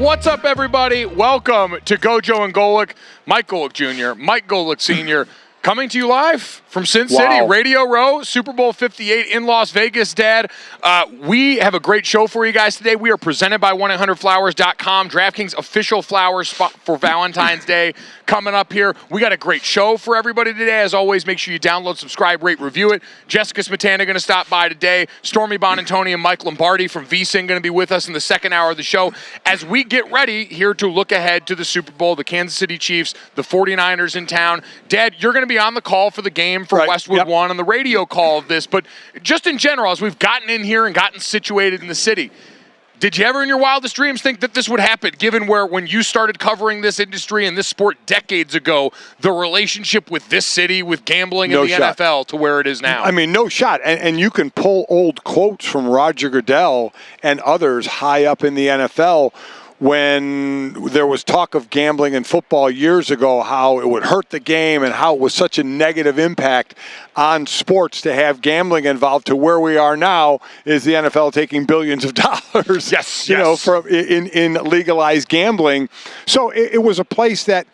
What's up, everybody? Welcome to GoJo and Golic. Mike Golic Jr., Mike Golic Sr., coming to you live from Sin City, Radio Row, Super Bowl 58 in Las Vegas, Dad. We have a great show for you guys today. We are presented by 1-800-Flowers.com, DraftKings official flowers spot for Valentine's Day coming up here. We got a great show for everybody today. As always, make sure you download, subscribe, rate, review it. Jessica Smetana going to stop by today. Stormy Bonantoni and Mike Lombardi from VSiN going to be with us in the second hour of the show as we get ready here to look ahead to the Super Bowl, the Kansas City Chiefs, the 49ers in town. Dad, you're going to be on the call for the game for Westwood One on the radio call of this, but just in general, as we've gotten in here and gotten situated in the city, did you ever in your wildest dreams think that this would happen, given where when you started covering this industry and this sport decades ago, the relationship with this city, with gambling in the NFL to where it is now? I mean, no shot. And you can pull old quotes from Roger Goodell and others high up in the NFL when there was talk of gambling in football years ago, how it would hurt the game and how it was such a negative impact on sports to have gambling involved, to where we are now is the NFL taking billions of dollars, from in legalized gambling. So it was a place that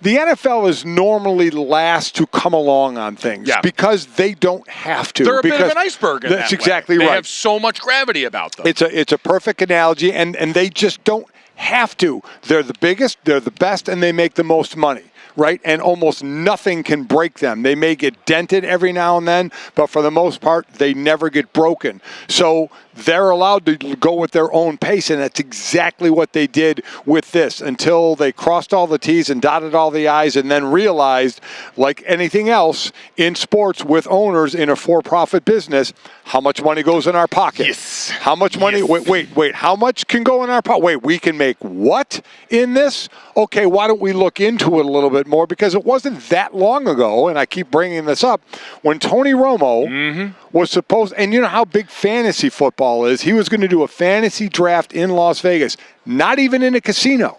the NFL is normally last to come along on things because they don't have to. They're a bit of an iceberg in that way. That's exactly right. They have so much gravity about them. It's a perfect analogy, and they just don't have to. They're the biggest, they're the best, and they make the most money, right? And almost nothing can break them. They may get dented every now and then, but for the most part, they never get broken. So they're allowed to go with their own pace, and that's exactly what they did with this until they crossed all the T's and dotted all the I's, and then realized, like anything else in sports with owners in a for-profit business, how much money goes in our pocket? Yes. How much money? Yes. Wait. How much can go in our pocket? Wait, we can make what in this? Okay, why don't we look into it a little bit more? Because it wasn't that long ago, and I keep bringing this up, when Tony Romo was supposed, and you know how big fantasy football is, he was going to do a fantasy draft in Las Vegas, not even in a casino,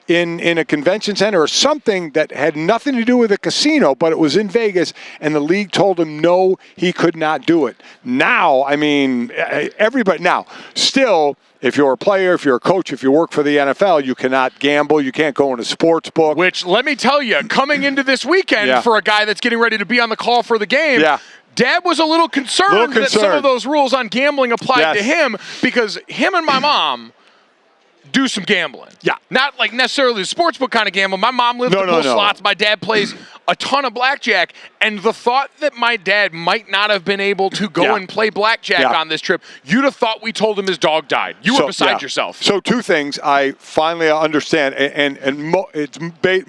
in a convention center or something that had nothing to do with a casino, but it was in Vegas, and the league told him no, he could not do it. Now, I mean, everybody, now, still, if you're a player, if you're a coach, if you work for the NFL, you cannot gamble. You can't go in a sports book. Which, let me tell you, coming into this weekend for a guy that's getting ready to be on the call for the game, Dad was a little concerned that some of those rules on gambling applied to him, because him and my mom do some gambling. Yeah. Not like necessarily the sportsbook kind of gamble. My mom lives to pull slots. My dad plays a ton of blackjack. And the thought that my dad might not have been able to go and play blackjack on this trip, you'd have thought we told him his dog died. You were beside yourself. So two things I finally understand, and it's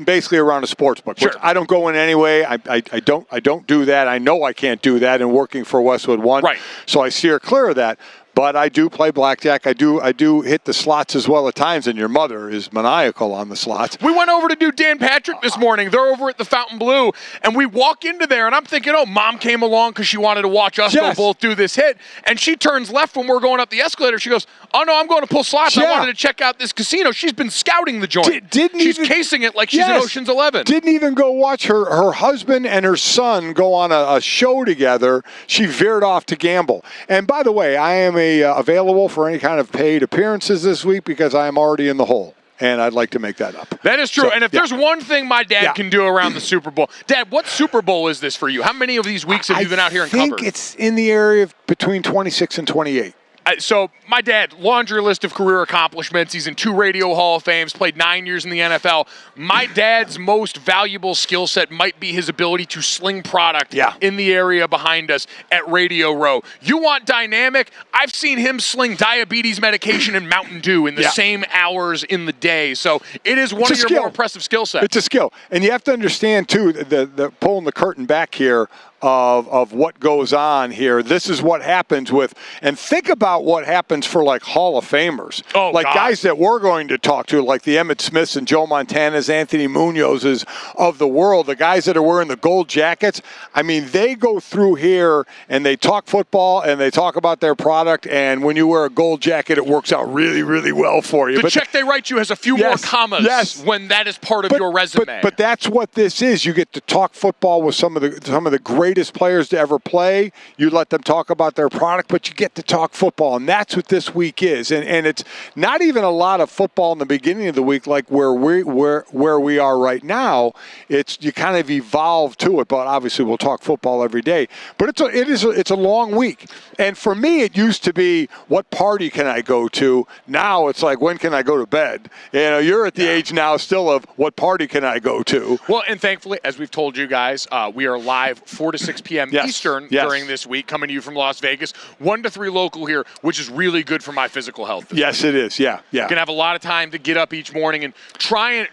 basically around a sportsbook, which I don't go in anyway. I don't do that. I know I can't do that in working for Westwood One. Right. So I steer clear of that. But I do play blackjack. I do hit the slots as well at times, and your mother is maniacal on the slots. We went over to do Dan Patrick this morning. They're over at the Fountain Blue, and we walk into there, and I'm thinking, oh, Mom came along because she wanted to watch us go both do this hit, and she turns left when we're going up the escalator. She goes, oh, no, I'm going to pull slots. I wanted to check out this casino. She's been scouting the joint. She's casing it like she's in Ocean's 11. Didn't even go watch her husband and her son go on a show together. She veered off to gamble. And by the way, I am available for any kind of paid appearances this week because I am already in the hole, and I'd like to make that up. That is true. So, and if there's one thing my dad can do around the Super Bowl, Dad, what Super Bowl is this for you? How many of these weeks have you been out here and covered? I think it's in the area of between 26 and 28. So my dad, laundry list of career accomplishments. He's in 2 Radio Hall of Fames, played 9 years in the NFL. My dad's most valuable skill set might be his ability to sling product in the area behind us at Radio Row. You want dynamic? I've seen him sling diabetes medication and Mountain Dew in the same hours in the day. So it is one of your more impressive skill sets. It's a skill. And you have to understand, too, the pulling the curtain back here, of what goes on here. This is what happens with, and think about what happens for like Hall of Famers. Guys that we're going to talk to, like the Emmitt Smiths and Joe Montanas, Anthony Munoz's of the world, the guys that are wearing the gold jackets. I mean, they go through here and they talk football and they talk about their product, and when you wear a gold jacket, it works out really, really well for you. The check they write you has a few more commas when that is part of your resume. But that's what this is. You get to talk football with some of the great greatest players to ever play. You let them talk about their product, but you get to talk football, and that's what this week is. And it's not even a lot of football in the beginning of the week like where we are right now. It's you kind of evolve to it, but obviously we'll talk football every day. But it's a long week. And for me, it used to be, what party can I go to? Now it's like, when can I go to bed? You're at the age now still of, what party can I go to? Well, and thankfully, as we've told you guys, we are live 4 to 6 p.m. Eastern during this week, coming to you from Las Vegas. 1 to 3 local here, which is really good for my physical health. Yes, it is. Yeah. You can have a lot of time to get up each morning and try and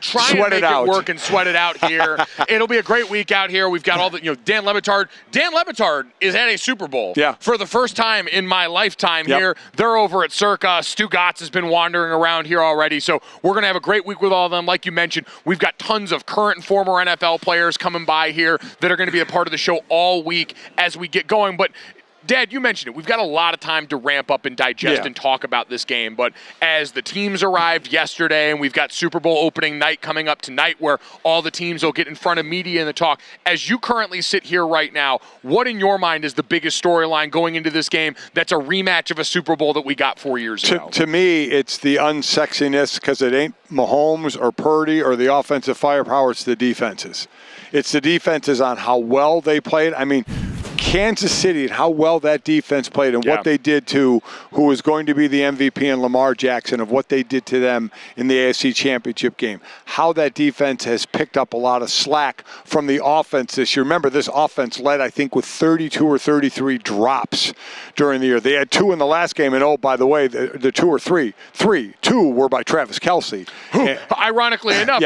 make it work and sweat it out here. It'll be a great week out here. We've got all the, Dan Le Batard. Dan Le Batard is at a Super Bowl for the first time in my lifetime here. They're over at Circa. Stu Gatz has been wandering around here already. So we're going to have a great week with all of them. Like you mentioned, we've got tons of current and former NFL players coming by here that are going to be a part of the show all week as we get going. But Dad, you mentioned it. We've got a lot of time to ramp up and digest and talk about this game. But as the teams arrived yesterday, and we've got Super Bowl opening night coming up tonight where all the teams will get in front of media and the talk. As you currently sit here right now, what in your mind is the biggest storyline going into this game that's a rematch of a Super Bowl that we got 4 years ago? To me, it's the unsexiness, because it ain't Mahomes or Purdy or the offensive firepower. It's the defenses. It's the defenses on how well they played. I mean, Kansas City and how well that defense played and what they did to who was going to be the MVP in Lamar Jackson, of what they did to them in the AFC Championship game. How that defense has picked up a lot of slack from the offense this year. Remember, this offense led, I think, with 32 or 33 drops during the year. They had 2 in the last game, and, oh, by the way, the 2 or 3. 2 were by Travis Kelce. Ironically enough,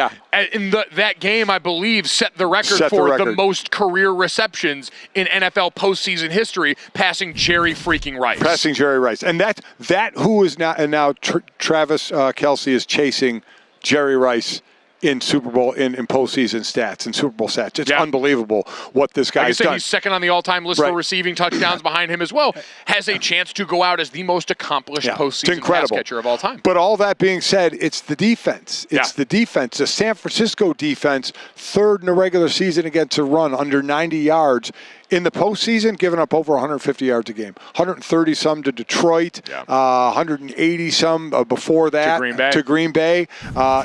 in that game, I believe, set the record for the most career receptions in NFL postseason history, passing Jerry freaking Rice. And that who is now Travis Kelce is chasing Jerry Rice in Super Bowl, in postseason stats, in Super Bowl stats. It's unbelievable what this guy's done. He's second on the all-time list for receiving touchdowns behind him as well. Has a chance to go out as the most accomplished postseason pass catcher of all time. But all that being said, it's the defense. It's the defense. The San Francisco defense, third in the regular season against a run, under 90 yards. In the postseason, giving up over 150 yards a game. 130-some to Detroit, 180-some before that to Green Bay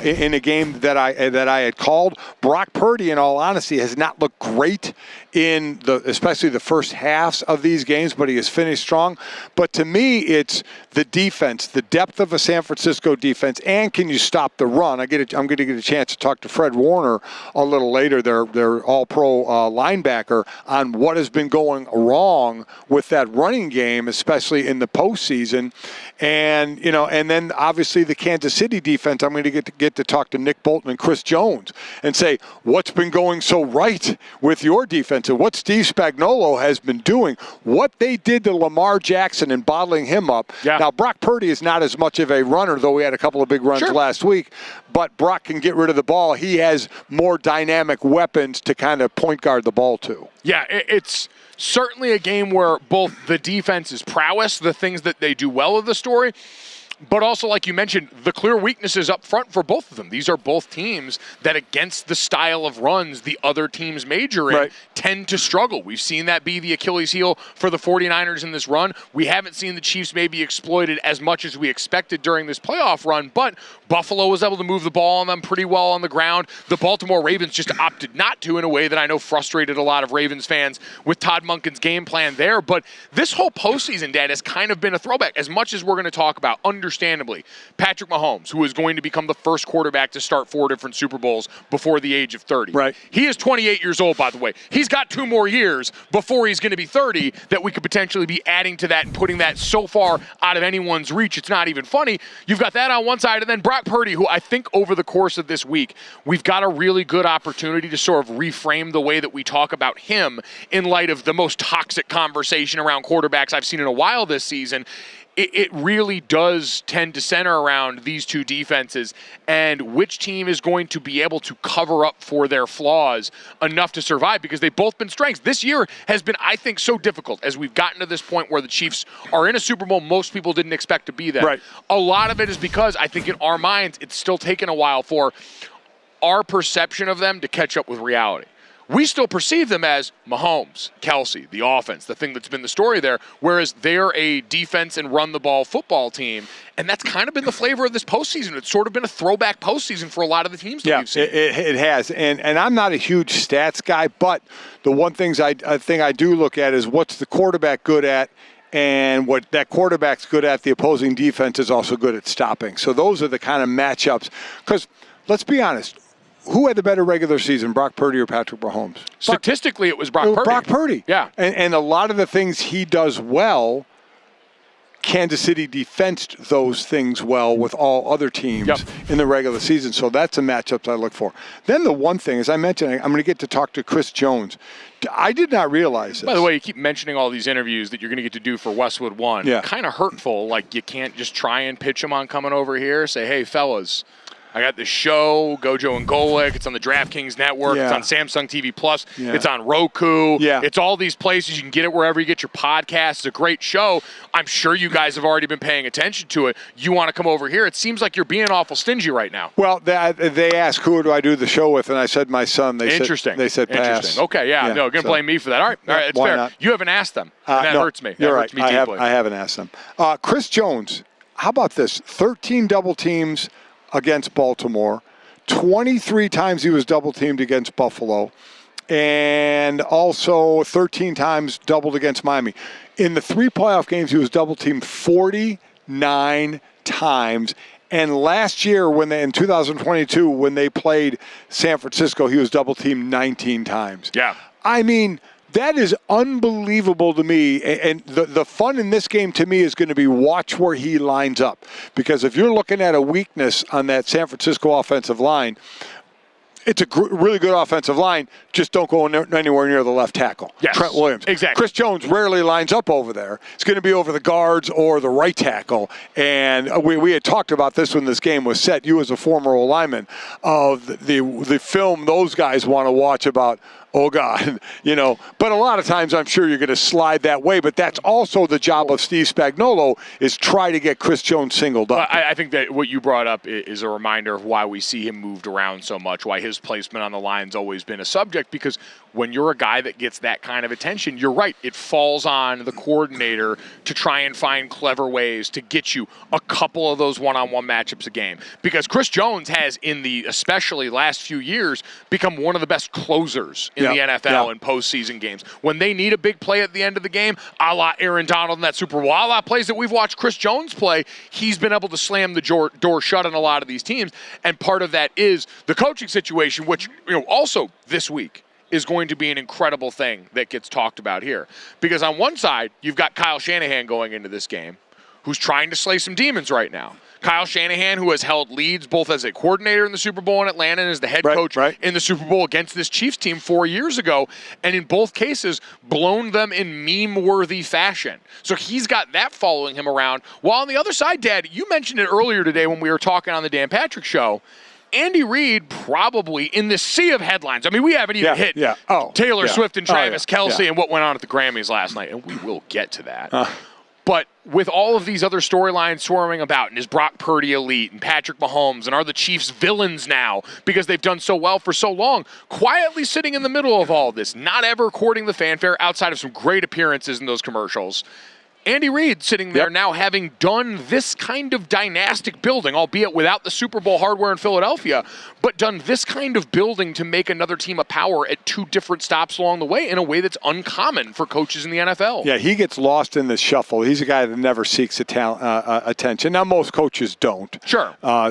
in a game that I had called. Brock Purdy, in all honesty, has not looked great in especially the first halves of these games, but he has finished strong. But to me, it's the defense, the depth of a San Francisco defense, and can you stop the run? I'm going to get a chance to talk to Fred Warner a little later, their all-pro linebacker, on what has been going wrong with that running game, especially in the postseason. And and then obviously the Kansas City defense. I'm going to get to talk to Nick Bolton and Chris Jones and say, what's been going so right with your defense, and what Steve Spagnuolo has been doing, what they did to Lamar Jackson and bottling him up. Now, Brock Purdy is not as much of a runner, though he had a couple of big runs last week, but Brock can get rid of the ball. He has more dynamic weapons to kind of point guard the ball to. Yeah, it's certainly a game where both the defense's prowess, the things that they do well of the story, but also, like you mentioned, the clear weaknesses up front for both of them. These are both teams that, against the style of runs the other teams major in, tend to struggle. We've seen that be the Achilles heel for the 49ers in this run. We haven't seen the Chiefs maybe exploited as much as we expected during this playoff run, but Buffalo was able to move the ball on them pretty well on the ground. The Baltimore Ravens just opted not to, in a way that I know frustrated a lot of Ravens fans with Todd Monken's game plan there. But this whole postseason, Dad, has kind of been a throwback. As much as we're going to talk about, understandably, Patrick Mahomes, who is going to become the first quarterback to start 4 different Super Bowls before the age of 30. He is 28 years old, by the way. He's got 2 more years before he's going to be 30 that we could potentially be adding to that and putting that so far out of anyone's reach, it's not even funny. You've got that on one side, and then Brock Purdy, who I think over the course of this week, we've got a really good opportunity to sort of reframe the way that we talk about him in light of the most toxic conversation around quarterbacks I've seen in a while this season. It really does tend to center around these two defenses and which team is going to be able to cover up for their flaws enough to survive, because they've both been strengths. This year has been, I think, so difficult as we've gotten to this point where the Chiefs are in a Super Bowl most people didn't expect to be there. A lot of it is because I think in our minds it's still taken a while for our perception of them to catch up with reality. we still perceive them as Mahomes, Kelce, the offense, the thing that's been the story there, whereas they're a defense and run-the-ball football team, and that's kind of been the flavor of this postseason. It's sort of been a throwback postseason for a lot of the teams that we've seen. It has, and I'm not a huge stats guy, but the one thing I do look at is what's the quarterback good at, and what that quarterback's good at, the opposing defense is also good at stopping. So those are the kind of matchups, because let's be honest, who had the better regular season, Brock Purdy or Patrick Mahomes? Statistically, it was Brock Purdy. Brock Purdy. Yeah. And a lot of the things he does well, Kansas City defensed those things well with all other teams in the regular season. So that's a matchup I look for. Then the one thing, as I mentioned, I'm going to get to talk to Chris Jones. I did not realize this. By the way, you keep mentioning all these interviews that you're going to get to do for Westwood One. Yeah. Kind of hurtful. Like, you can't just try and pitch them on coming over here. Say, hey, fellas, I got this show, GoJo and Golic. It's on the DraftKings network. Yeah. It's on Samsung TV Plus. Yeah. It's on Roku. Yeah. It's all these places. You can get it wherever you get your podcasts. It's a great show. I'm sure you guys have already been paying attention to it. You want to come over here. It seems like you're being awful stingy right now. Well, they asked, who do I do the show with? And I said, my son. Interesting. They said pass. Interesting. Okay, yeah. No, going to blame me for that. All right, it's fair. Not? You haven't asked them. And that hurts me. You're that right. hurts me deeply. I haven't asked them. Chris Jones, how about this? 13 double teams against Baltimore. 23 times he was double teamed against Buffalo, and also 13 times doubled against Miami. In the 3 playoff games, he was double teamed 49 times. And last year, in 2022, when they played San Francisco, he was double teamed 19 times. Yeah. I mean, that is unbelievable to me, and the fun in this game to me is going to be watch where he lines up. Because if you're looking at a weakness on that San Francisco offensive line, it's a really good offensive line. Just don't go anywhere near the left tackle. Yes, Trent Williams. exactly. Chris Jones rarely lines up over there. It's going to be over the guards or the right tackle. And we had talked about this when this game was set. You as a former O-lineman, of the film those guys want to watch about, oh, God, But a lot of times I'm sure you're going to slide that way. But that's also the job of Steve Spagnuolo, is try to get Chris Jones singled up. I think that what you brought up is a reminder of why we see him moved around so much, why his placement on the line's always been a subject, because when you're a guy that gets that kind of attention, you're right, it falls on the coordinator to try and find clever ways to get you a couple of those one-on-one matchups a game. Because Chris Jones has, in the especially last few years, become one of the best closers in the NFL in postseason games. When they need a big play at the end of the game, a la Aaron Donald in that Super Bowl, a la plays that we've watched Chris Jones play, he's been able to slam the door shut on a lot of these teams. And part of that is the coaching situation, which also this week is going to be an incredible thing that gets talked about here. Because on one side, you've got Kyle Shanahan going into this game, who's trying to slay some demons right now. Kyle Shanahan, who has held leads both as a coordinator in the Super Bowl in Atlanta and as the head coach in the Super Bowl against this Chiefs team 4 years ago, and in both cases, blown them in meme-worthy fashion. So he's got that following him around. While on the other side, Dad, you mentioned it earlier today when we were talking on the Dan Patrick Show, Andy Reid probably in this sea of headlines. I mean, we haven't even hit Taylor Swift and Travis Kelce and what went on at the Grammys last night, and we will get to that. But with all of these other storylines swarming about, and is Brock Purdy elite, and Patrick Mahomes, and are the Chiefs villains now because they've done so well for so long, quietly sitting in the middle of all this, not ever courting the fanfare outside of some great appearances in those commercials, Andy Reid sitting there now having done this kind of dynastic building, albeit without the Super Bowl hardware in Philadelphia, but done this kind of building to make another team a power at 2 different stops along the way in a way that's uncommon for coaches in the NFL. Yeah, he gets lost in the shuffle. He's a guy that never seeks attention. Now, most coaches don't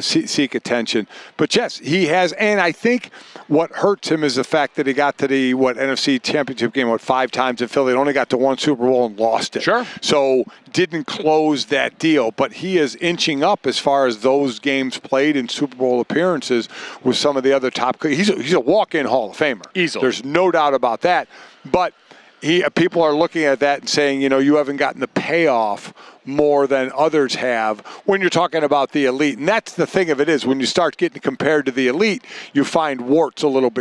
seek attention. But, yes, he has. And I think what hurts him is the fact that he got to the, NFC Championship game, 5 times in Philly. He only got to 1 Super Bowl and lost it. So didn't close that deal, but he is inching up as far as those games played in Super Bowl appearances with some of the other top. He's a walk-in Hall of Famer. Easily. There's no doubt about that. But people are looking at that and saying, you haven't gotten the payoff more than others have when you're talking about the elite. And that's the thing of it is, when you start getting compared to the elite, you find warts a little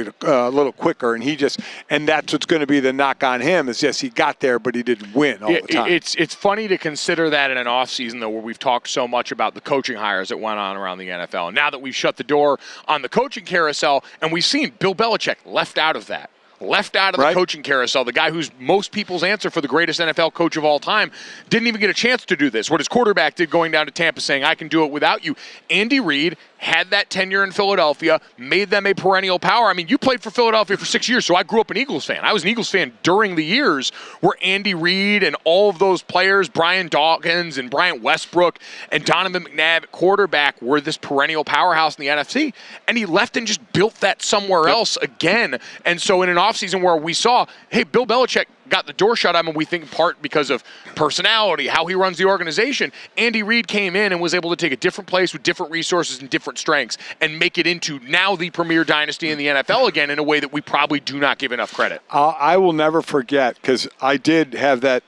quicker. And that's what's going to be the knock on him is, yes, he got there, but he didn't win all the time. It's funny to consider that in an offseason, though, where we've talked so much about the coaching hires that went on around the NFL. Now that we've shut the door on the coaching carousel, and we've seen Bill Belichick left out of that. left out of the coaching carousel, the guy who's most people's answer for the greatest NFL coach of all time, didn't even get a chance to do this. What his quarterback did going down to Tampa saying, I can do it without you. Andy Reid had that tenure in Philadelphia, made them a perennial power. I mean, you played for Philadelphia for 6 years, so I grew up an Eagles fan. I was an Eagles fan during the years where Andy Reid and all of those players, Brian Dawkins and Bryant Westbrook and Donovan McNabb at quarterback, were this perennial powerhouse in the NFC. And he left and just built that somewhere else again. And so in an offseason where we saw, hey, Bill Belichick got the door shut on him, and we think in part because of personality, how he runs the organization. Andy Reid came in and was able to take a different place with different resources and different strengths and make it into now the premier dynasty in the NFL again in a way that we probably do not give enough credit. I will never forget, because I did have that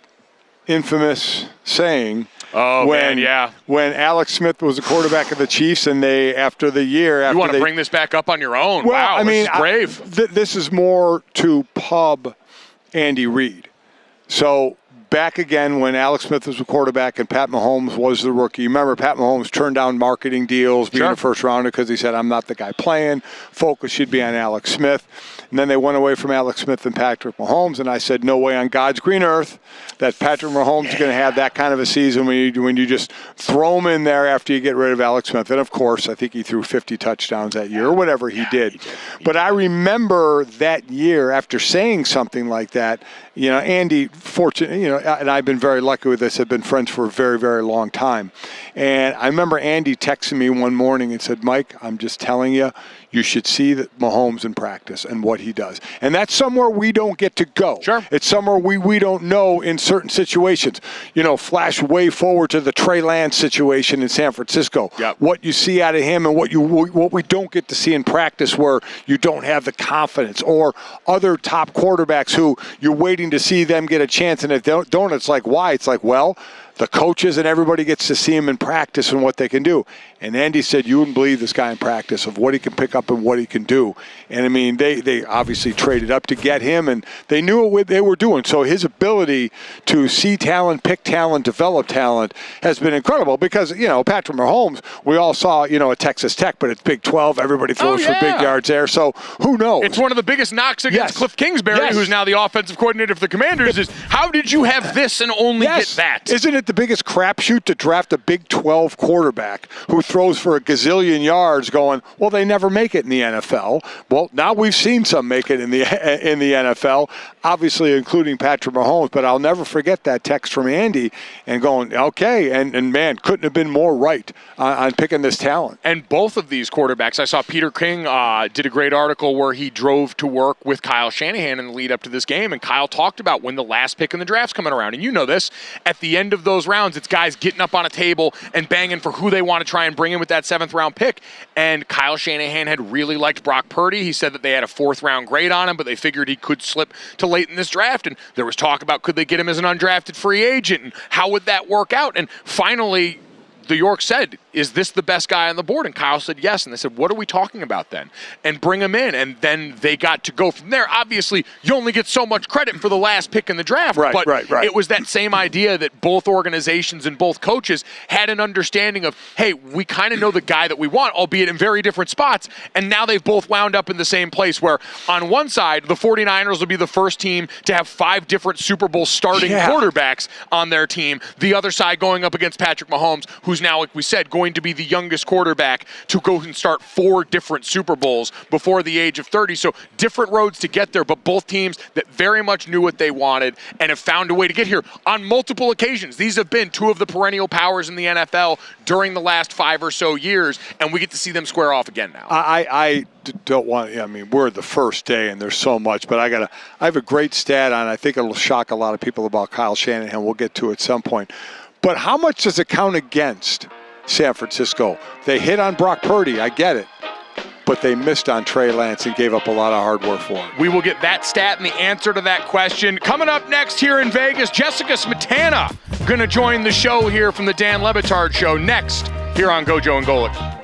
infamous saying when Alex Smith was the quarterback of the Chiefs, and they, after the year... You want to bring this back up on your own. Well, wow, I mean, this is brave. This is more to pub Andy Reid. So back again when Alex Smith was the quarterback and Pat Mahomes was the rookie. Remember, Pat Mahomes turned down marketing deals being a first rounder because he said, I'm not the guy playing. Focus should be on Alex Smith. And then they went away from Alex Smith and Patrick Mahomes, and I said, no way on God's green earth that Patrick Mahomes is going to have that kind of a season when you just throw him in there after you get rid of Alex Smith. And, of course, I think he threw 50 touchdowns that year or whatever he did. But I remember that year after saying something like that, you know, Andy, fortunately, you know, and I've been very lucky with this. I've been friends for a very, very long time. And I remember Andy texting me one morning and said, Mike, I'm just telling you, you should see Mahomes in practice and what he does. And that's somewhere we don't get to go. Sure. It's somewhere we don't know in certain situations. You know, flash way forward to the Trey Lance situation in San Francisco. Yep. What you see out of him and what we don't get to see in practice where you don't have the confidence, or other top quarterbacks who you're waiting to see them get a chance, and if they don't, it's like, why? It's like, well, the coaches and everybody gets to see him in practice and what they can do. And Andy said, you wouldn't believe this guy in practice of what he can pick up and what he can do. And, I mean, they obviously traded up to get him, and they knew what they were doing. So his ability to see talent, pick talent, develop talent has been incredible because, you know, Patrick Mahomes, we all saw, you know, at Texas Tech, but it's Big 12. Everybody throws for big yards there. So who knows? It's one of the biggest knocks against Cliff Kingsbury, who's now the offensive coordinator for the Commanders, is how did you have this and only get that? Isn't it the biggest crapshoot to draft a Big 12 quarterback who throws for a gazillion yards going, well, they never make it in the NFL. Well, now we've seen some make it in the NFL, obviously including Patrick Mahomes, but I'll never forget that text from Andy and going, okay, and man, couldn't have been more right on picking this talent. And both of these quarterbacks, I saw Peter King did a great article where he drove to work with Kyle Shanahan in the lead up to this game, and Kyle talked about when the last pick in the draft's coming around. And you know this, at the end of those rounds, it's guys getting up on a table and banging for who they want to try and bring in with that 7th round pick. And Kyle Shanahan had really liked Brock Purdy. He said that they had a 4th round grade on him, but they figured he could slip to late in this draft. And there was talk about could they get him as an undrafted free agent and how would that work out? And finally, the York said, is this the best guy on the board? And Kyle said yes. And they said, what are we talking about then? And bring him in. And then they got to go from there. Obviously, you only get so much credit for the last pick in the draft. Right. It was that same idea that both organizations and both coaches had an understanding of, hey, we kind of know the guy that we want, albeit in very different spots. And now they've both wound up in the same place where on one side, the 49ers will be the first team to have 5 different Super Bowl starting quarterbacks on their team. The other side going up against Patrick Mahomes, who's now, like we said, going to be the youngest quarterback to go and start 4 different Super Bowls before the age of 30. So different roads to get there, but both teams that very much knew what they wanted and have found a way to get here on multiple occasions. These have been 2 of the perennial powers in the NFL during the last 5 or so years, and we get to see them square off again now. I don't want, I mean, we're the first day and there's so much, but I have a great stat on, I think it'll shock a lot of people about Kyle Shanahan. We'll get to it at some point. But how much does it count against San Francisco? They hit on Brock Purdy, I get it, but they missed on Trey Lance and gave up a lot of hard work for him. We will get that stat and the answer to that question. Coming up next here in Vegas, Jessica Smetana going to join the show here from the Dan Le Batard Show next here on GoJo and Golic.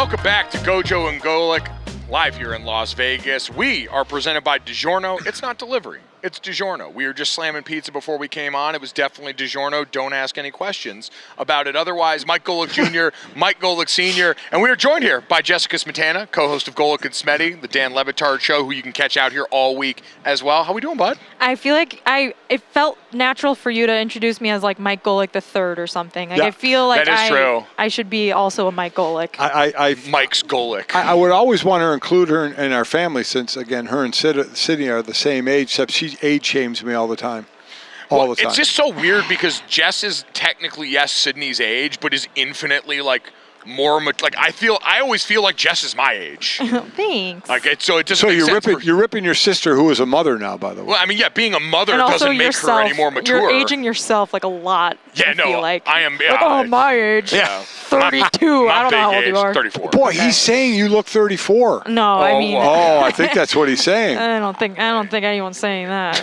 Welcome back to GoJo and Golic, live here in Las Vegas. We are presented by DiGiorno. It's not delivery. It's DiGiorno. We were just slamming pizza before we came on. It was definitely DiGiorno. Don't ask any questions about it. Otherwise, Mike Golic Jr., Mike Golic Sr., and we are joined here by Jessica Smetana, co-host of Golic and Smetty, the Dan Le Batard Show, who you can catch out here all week as well. How we doing, bud? I feel like it felt natural for you to introduce me as like Mike Golic III or something. Like, Yeah, I feel like that is true. I should be also a Mike Golic. Mike's Golic. I would always want to include her in our family since, again, her and Sydney are the same age, except she age shames me all the time. All the time. It's just so weird because Jess is technically, yes, Sydney's age, but is infinitely, like, more, like, I always feel like Jess is my age. Thanks. Like, it just So makes sense you're ripping your sister, who is a mother now, by the way. Well, I mean, yeah, being a mother and also doesn't make yourself, her any more mature. You're aging yourself like a lot. Yeah, I feel like. I am. Like, oh, my age. Yeah. 32. I don't know how old you are. 34. Boy, he's saying you look 34. No, I mean. Oh, I think that's what he's saying. I don't think anyone's saying that.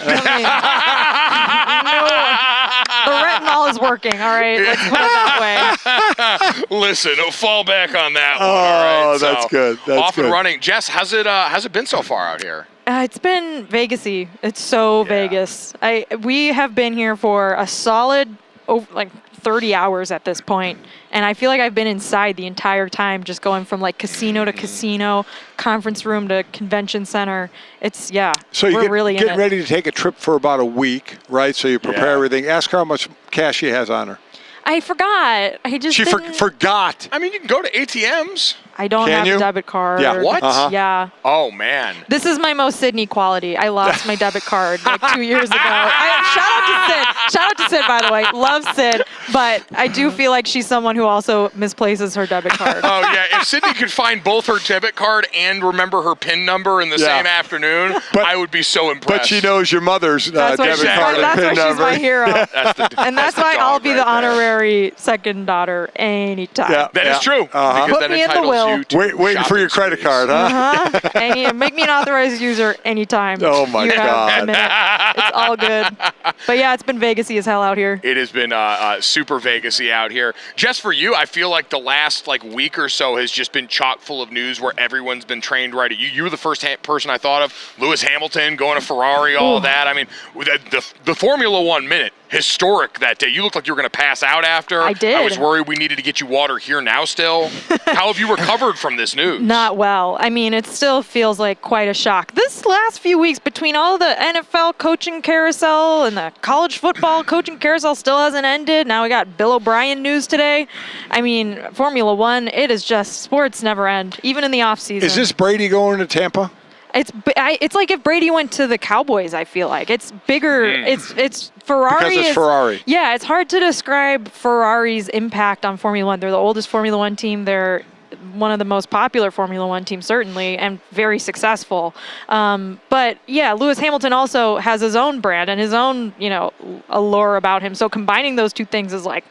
The retinol is working, all right? Let's put it that way. Listen, fall back on that one. Oh, all right? that's good. That's off good. and running. Jess, how's it been so far out here? It's been Vegas-y. It's so Vegas. We have been here for a solid, 30 hours at this point, and I feel like I've been inside the entire time, just going from like casino to casino, conference room to convention center. It's So you we're really getting in it. ready to take a trip for about a week, right? So you prepare everything. Ask her how much cash she has on her. I forgot. I just She didn't- forgot. I mean, you can go to ATMs. I don't Can have you? a debit card. Yeah. What? Uh-huh. Yeah. Oh man. This is my most Sydney quality. I lost my debit card like 2 years ago. Shout out to Sid, by the way. Love Sid, but I do feel like she's someone who also misplaces her debit card. Oh yeah. If Sydney could find both her debit card and remember her PIN number in the same afternoon, I would be so impressed. But she knows your mother's debit card and That's PIN why number. she's my hero. And that's why the I'll dog be right the there. honorary second daughter anytime. Yeah. That is true. Uh-huh. Because Put that me in the entitles will. you to Waiting for your shopping credit sprees. card, huh? Make me an authorized user anytime. Oh, my you have God. a minute. It's all good. But yeah, it's been Vegas-y as hell out here. It has been super Vegas-y out here. Just for you, I feel like the last week or so has just been chock full of news where everyone's been trained right at you. You were the first person I thought of. Lewis Hamilton going to Ferrari, all that. I mean, the Formula One minute, historic that day. You looked like you were going to pass out after. I did. I was worried we needed to get you water here now still. How have you recovered from this news? Not well. I mean, it still feels like quite a shock. This last few weeks, between all the NFL coaching carousel and the college football coaching carousel still hasn't ended. Now we got Bill O'Brien news today. I mean, Formula One, it is just, sports never end, even in the offseason. Is this Brady going to Tampa? It's like if Brady went to the Cowboys, I feel like. It's bigger. It's Ferrari. Because it's Ferrari. Yeah, it's hard to describe Ferrari's impact on Formula One. They're the oldest Formula One team. They're one of the most popular Formula One teams, certainly, and very successful. But yeah, Lewis Hamilton also has his own brand and his own, allure about him. So combining those two things is like,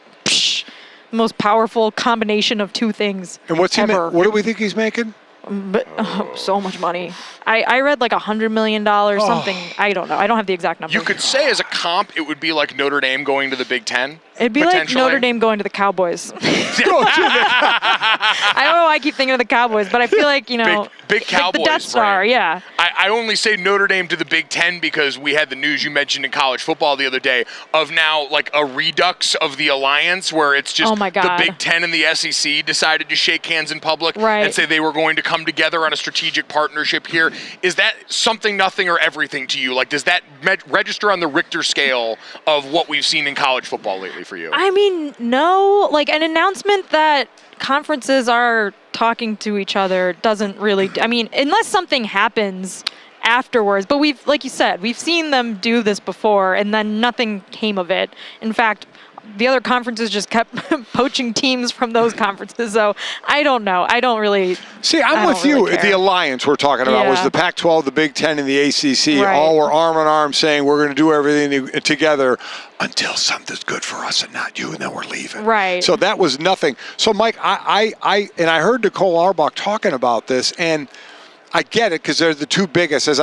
most powerful combination of two things. And what's ever. what do we think he's making? But so much money. I read like $100 million, something. I don't know. I don't have the exact number. You could say as a comp, it would be like Notre Dame going to the Big Ten. It'd be like Notre Dame going to the Cowboys. I don't know why I keep thinking of the Cowboys, but I feel like, Big Cowboys. the Death Star, brand. yeah. I only say Notre Dame to the Big Ten because we had the news you mentioned in college football the other day of now like a redux of the alliance where it's just the Big Ten and the SEC decided to shake hands in public and say they were going to come together on a strategic partnership here. Is that something, nothing, or everything to you? Like, does that register on the Richter scale of what we've seen in college football lately for you? I mean, no. Like, an announcement that conferences are talking to each other doesn't really, unless something happens afterwards. But like you said, we've seen them do this before, and then nothing came of it. In fact, the other conferences just kept poaching teams from those conferences. So I don't know. I don't really. See, I'm with you. Really The alliance we're talking about was the Pac-12, the Big Ten, and the ACC. Right. All were arm in arm saying we're going to do everything together until something's good for us and not you, and then we're leaving. Right. So that was nothing. So, Mike, I heard Nicole Auerbach talking about this, and I get it because they're the two biggest. As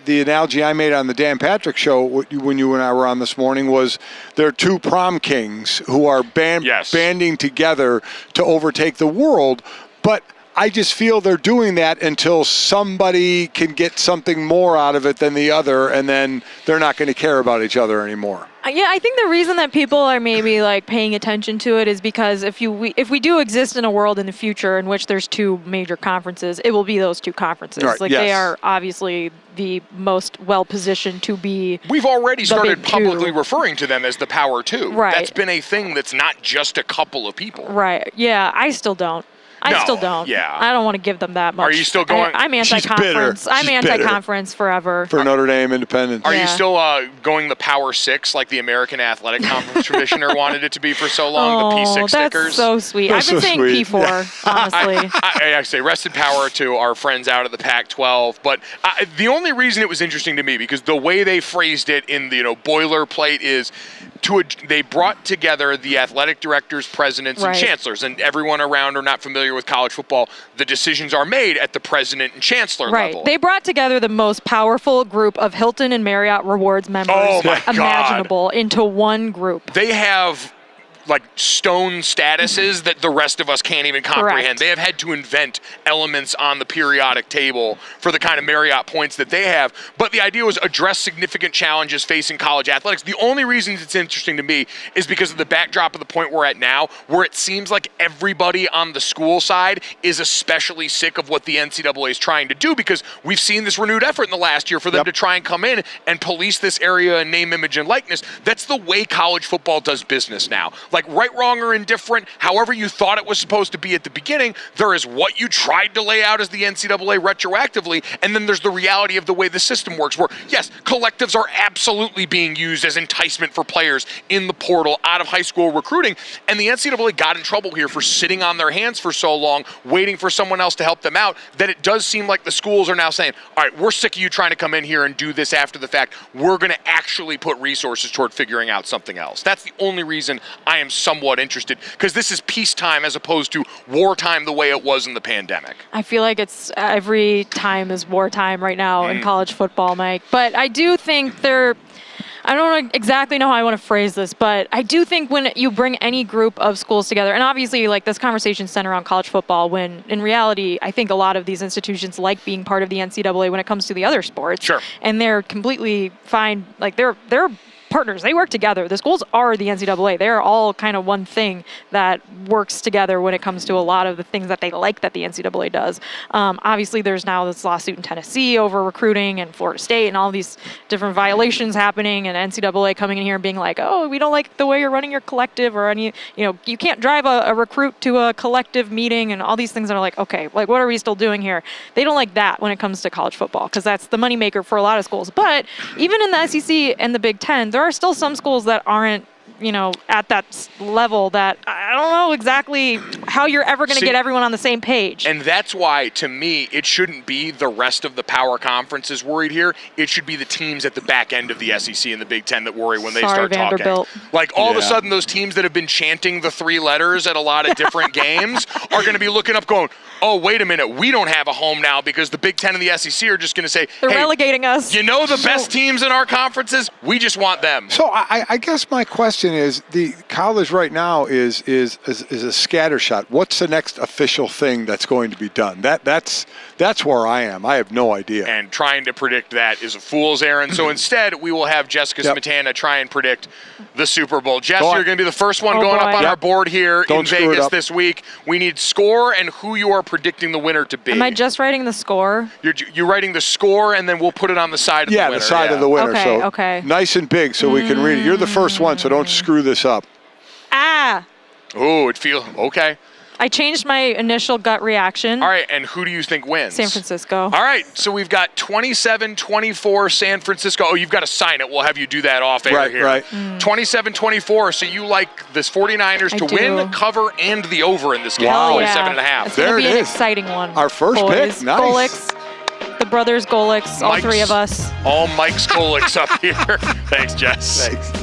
the analogy I made on the Dan Patrick show when you and I were on this morning was they're two prom kings who are banding together to overtake the world. But I just feel they're doing that until somebody can get something more out of it than the other, and then they're not going to care about each other anymore. Yeah, I think the reason that people are maybe like paying attention to it is because if we do exist in a world in the future in which there's two major conferences, it will be those two conferences. Right, Like they are obviously the most well positioned to be. We've already started big publicly two. referring to them as the Power Two. Right. That's been a thing that's not just a couple of people. Right. Yeah, I still don't. I still don't. Yeah. I don't want to give them that much. Are you still going? I'm She's anti-conference. bitter. I'm She's anti-conference forever. For Notre Dame independence. Are you still going the Power Six like the American Athletic Conference commissioner wanted it to be for so long? The P6 stickers. That's so sweet. That's I've been so saying sweet. P4, honestly. I say rest in power to our friends out of the Pac-12. But the only reason it was interesting to me because the way they phrased it in the boilerplate is they brought together the athletic directors, presidents, and chancellors, and everyone around are not familiar with college football. The decisions are made at the president and chancellor level. They brought together the most powerful group of Hilton and Marriott Rewards members imaginable into one group. They have like stone statuses that the rest of us can't even comprehend. Correct. They have had to invent elements on the periodic table for the kind of Marriott points that they have. But the idea was address significant challenges facing college athletics. The only reason it's interesting to me is because of the backdrop of the point we're at now, where it seems like everybody on the school side is especially sick of what the NCAA is trying to do, because we've seen this renewed effort in the last year for them to try and come in and police this area and name, image, and likeness. That's the way college football does business now. Like right, wrong, or indifferent, however you thought it was supposed to be at the beginning, there is what you tried to lay out as the NCAA retroactively, and then there's the reality of the way the system works, where, yes, collectives are absolutely being used as enticement for players in the portal, out of high school recruiting, and the NCAA got in trouble here for sitting on their hands for so long, waiting for someone else to help them out, that it does seem like the schools are now saying, all right, we're sick of you trying to come in here and do this after the fact. We're going to actually put resources toward figuring out something else. That's the only reason I am somewhat interested, because this is peacetime as opposed to wartime the way it was in the pandemic. I feel like it's every time is wartime right now in college football, Mike. But I do think I don't exactly know how I want to phrase this, but I do think when you bring any group of schools together, and obviously like this conversation centered around college football, when in reality, I think a lot of these institutions like being part of the NCAA when it comes to the other sports. Sure. And they're completely fine. Like they're partners. They work together. The schools are the NCAA. They're all kind of one thing that works together when it comes to a lot of the things that they like that the NCAA does. Obviously, there's now this lawsuit in Tennessee over recruiting and Florida State and all these different violations happening, and NCAA coming in here and being like, oh, we don't like the way you're running your collective, or any, you can't drive a recruit to a collective meeting, and all these things that are like, okay, like what are we still doing here? They don't like that when it comes to college football, because that's the moneymaker for a lot of schools. But even in the SEC and the Big Ten, there are still some schools that aren't, at that level, that I don't know exactly how you're ever going to get everyone on the same page. And that's why, to me, it shouldn't be the rest of the power conferences worried here. It should be the teams at the back end of the SEC and the Big Ten that worry when they start Vanderbilt. talking. Like, all of a sudden, those teams that have been chanting the three letters at a lot of different games are going to be looking up going, oh, wait a minute, we don't have a home now, because the Big Ten and the SEC are just going to say, they're hey, relegating us. The best teams in our conferences? We just want them. So I guess my question is, the college right now is a scattershot. What's the next official thing that's going to be done? That's where I am. I have no idea. And trying to predict that is a fool's errand. So instead, we will have Jessica Smetana try and predict the Super Bowl. Jess, you're going to be the first one going up on our board here in Vegas this week. We need score and who you are predicting the winner to be. Am I just writing the score? You're writing the score, and then we'll put it on the side of the winner. The side of the winner. Okay. Nice and big so we can read it. You're the first one, so don't screw this up. Oh, it feels okay. I changed my initial gut reaction. All right, and who do you think wins? San Francisco. All right, so we've got 27-24 San Francisco. Oh, you've got to sign it. We'll have you do that off air here. Right. 27-24, so you like this 49ers to win, cover, and the over in this game. Wow. 47.5. It's going to be an exciting one. Our first pick. Nice. Golics, the brothers Golics, all three of us. All Mike's Golics up here. Thanks, Jess. Thanks.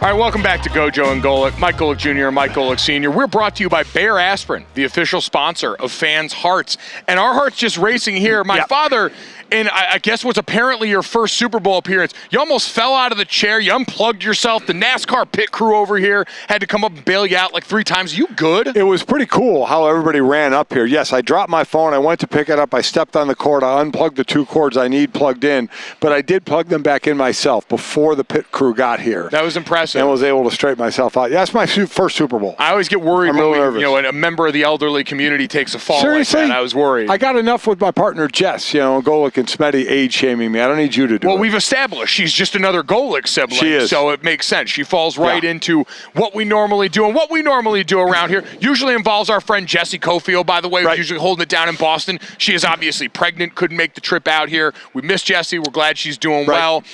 All right, welcome back to GoJo and Golic. Mike Golic Jr. and Mike Golic Sr. We're brought to you by Bayer Aspirin, the official sponsor of fans' hearts. And our heart's just racing here. My father, in I guess what's apparently your first Super Bowl appearance, you almost fell out of the chair. You unplugged yourself. The NASCAR pit crew over here had to come up and bail you out like 3 times. You good? It was pretty cool how everybody ran up here. Yes, I dropped my phone. I went to pick it up. I stepped on the cord. I unplugged the 2 cords I need plugged in. But I did plug them back in myself before the pit crew got here. That was impressive. And was able to straighten myself out. That's my first Super Bowl. I always get worried when a member of the elderly community takes a fall. Seriously? Like that. I was worried. I got enough with my partner Jess, Golic and Smetty age shaming me. I don't need you to do it. Well, we've established she's just another Golic sibling. She is. So it makes sense. She falls right into what we normally do. And what we normally do around here usually involves our friend Jessie Cofield, by the way, who's usually holding it down in Boston. She is obviously pregnant, couldn't make the trip out here. We miss Jessie. We're glad she's doing well.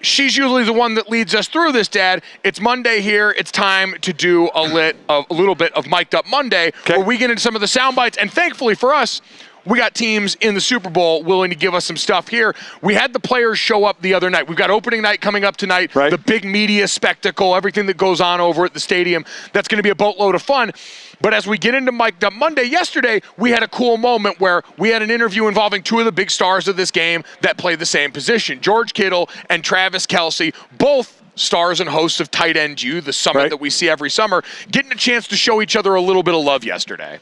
She's usually the one that leads us through this, Dad. It's Monday here. It's time to do a little bit of Mic'd Up Monday, where we get into some of the sound bites. And thankfully for us, we got teams in the Super Bowl willing to give us some stuff here. We had the players show up the other night. We've got opening night coming up tonight, the big media spectacle, everything that goes on over at the stadium. That's going to be a boatload of fun. But as we get into Mic'd Up Monday, yesterday we had a cool moment where we had an interview involving 2 of the big stars of this game that play the same position, George Kittle and Travis Kelce, both stars and hosts of Tight End U, the summit that we see every summer, getting a chance to show each other a little bit of love yesterday.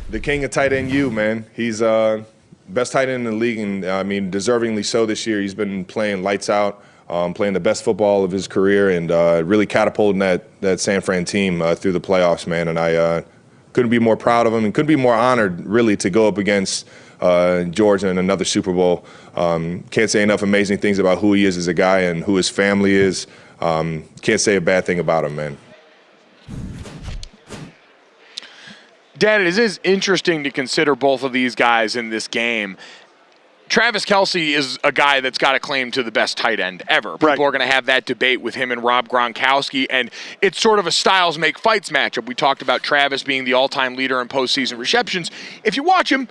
The king of Tight End U, man. He's best tight end in the league, and I mean, deservingly so this year. He's been playing lights out, playing the best football of his career, and really catapulting that San Fran team through the playoffs, man. And I couldn't be more proud of him and couldn't be more honored, really, to go up against George in another Super Bowl. Can't say enough amazing things about who he is as a guy and who his family is. Can't say a bad thing about him, man. Dad, it is interesting to consider both of these guys in this game. Travis Kelce is a guy that's got a claim to the best tight end ever. People are going to have that debate with him and Rob Gronkowski, and it's sort of a styles make fights matchup. We talked about Travis being the all-time leader in postseason receptions. If you watch him,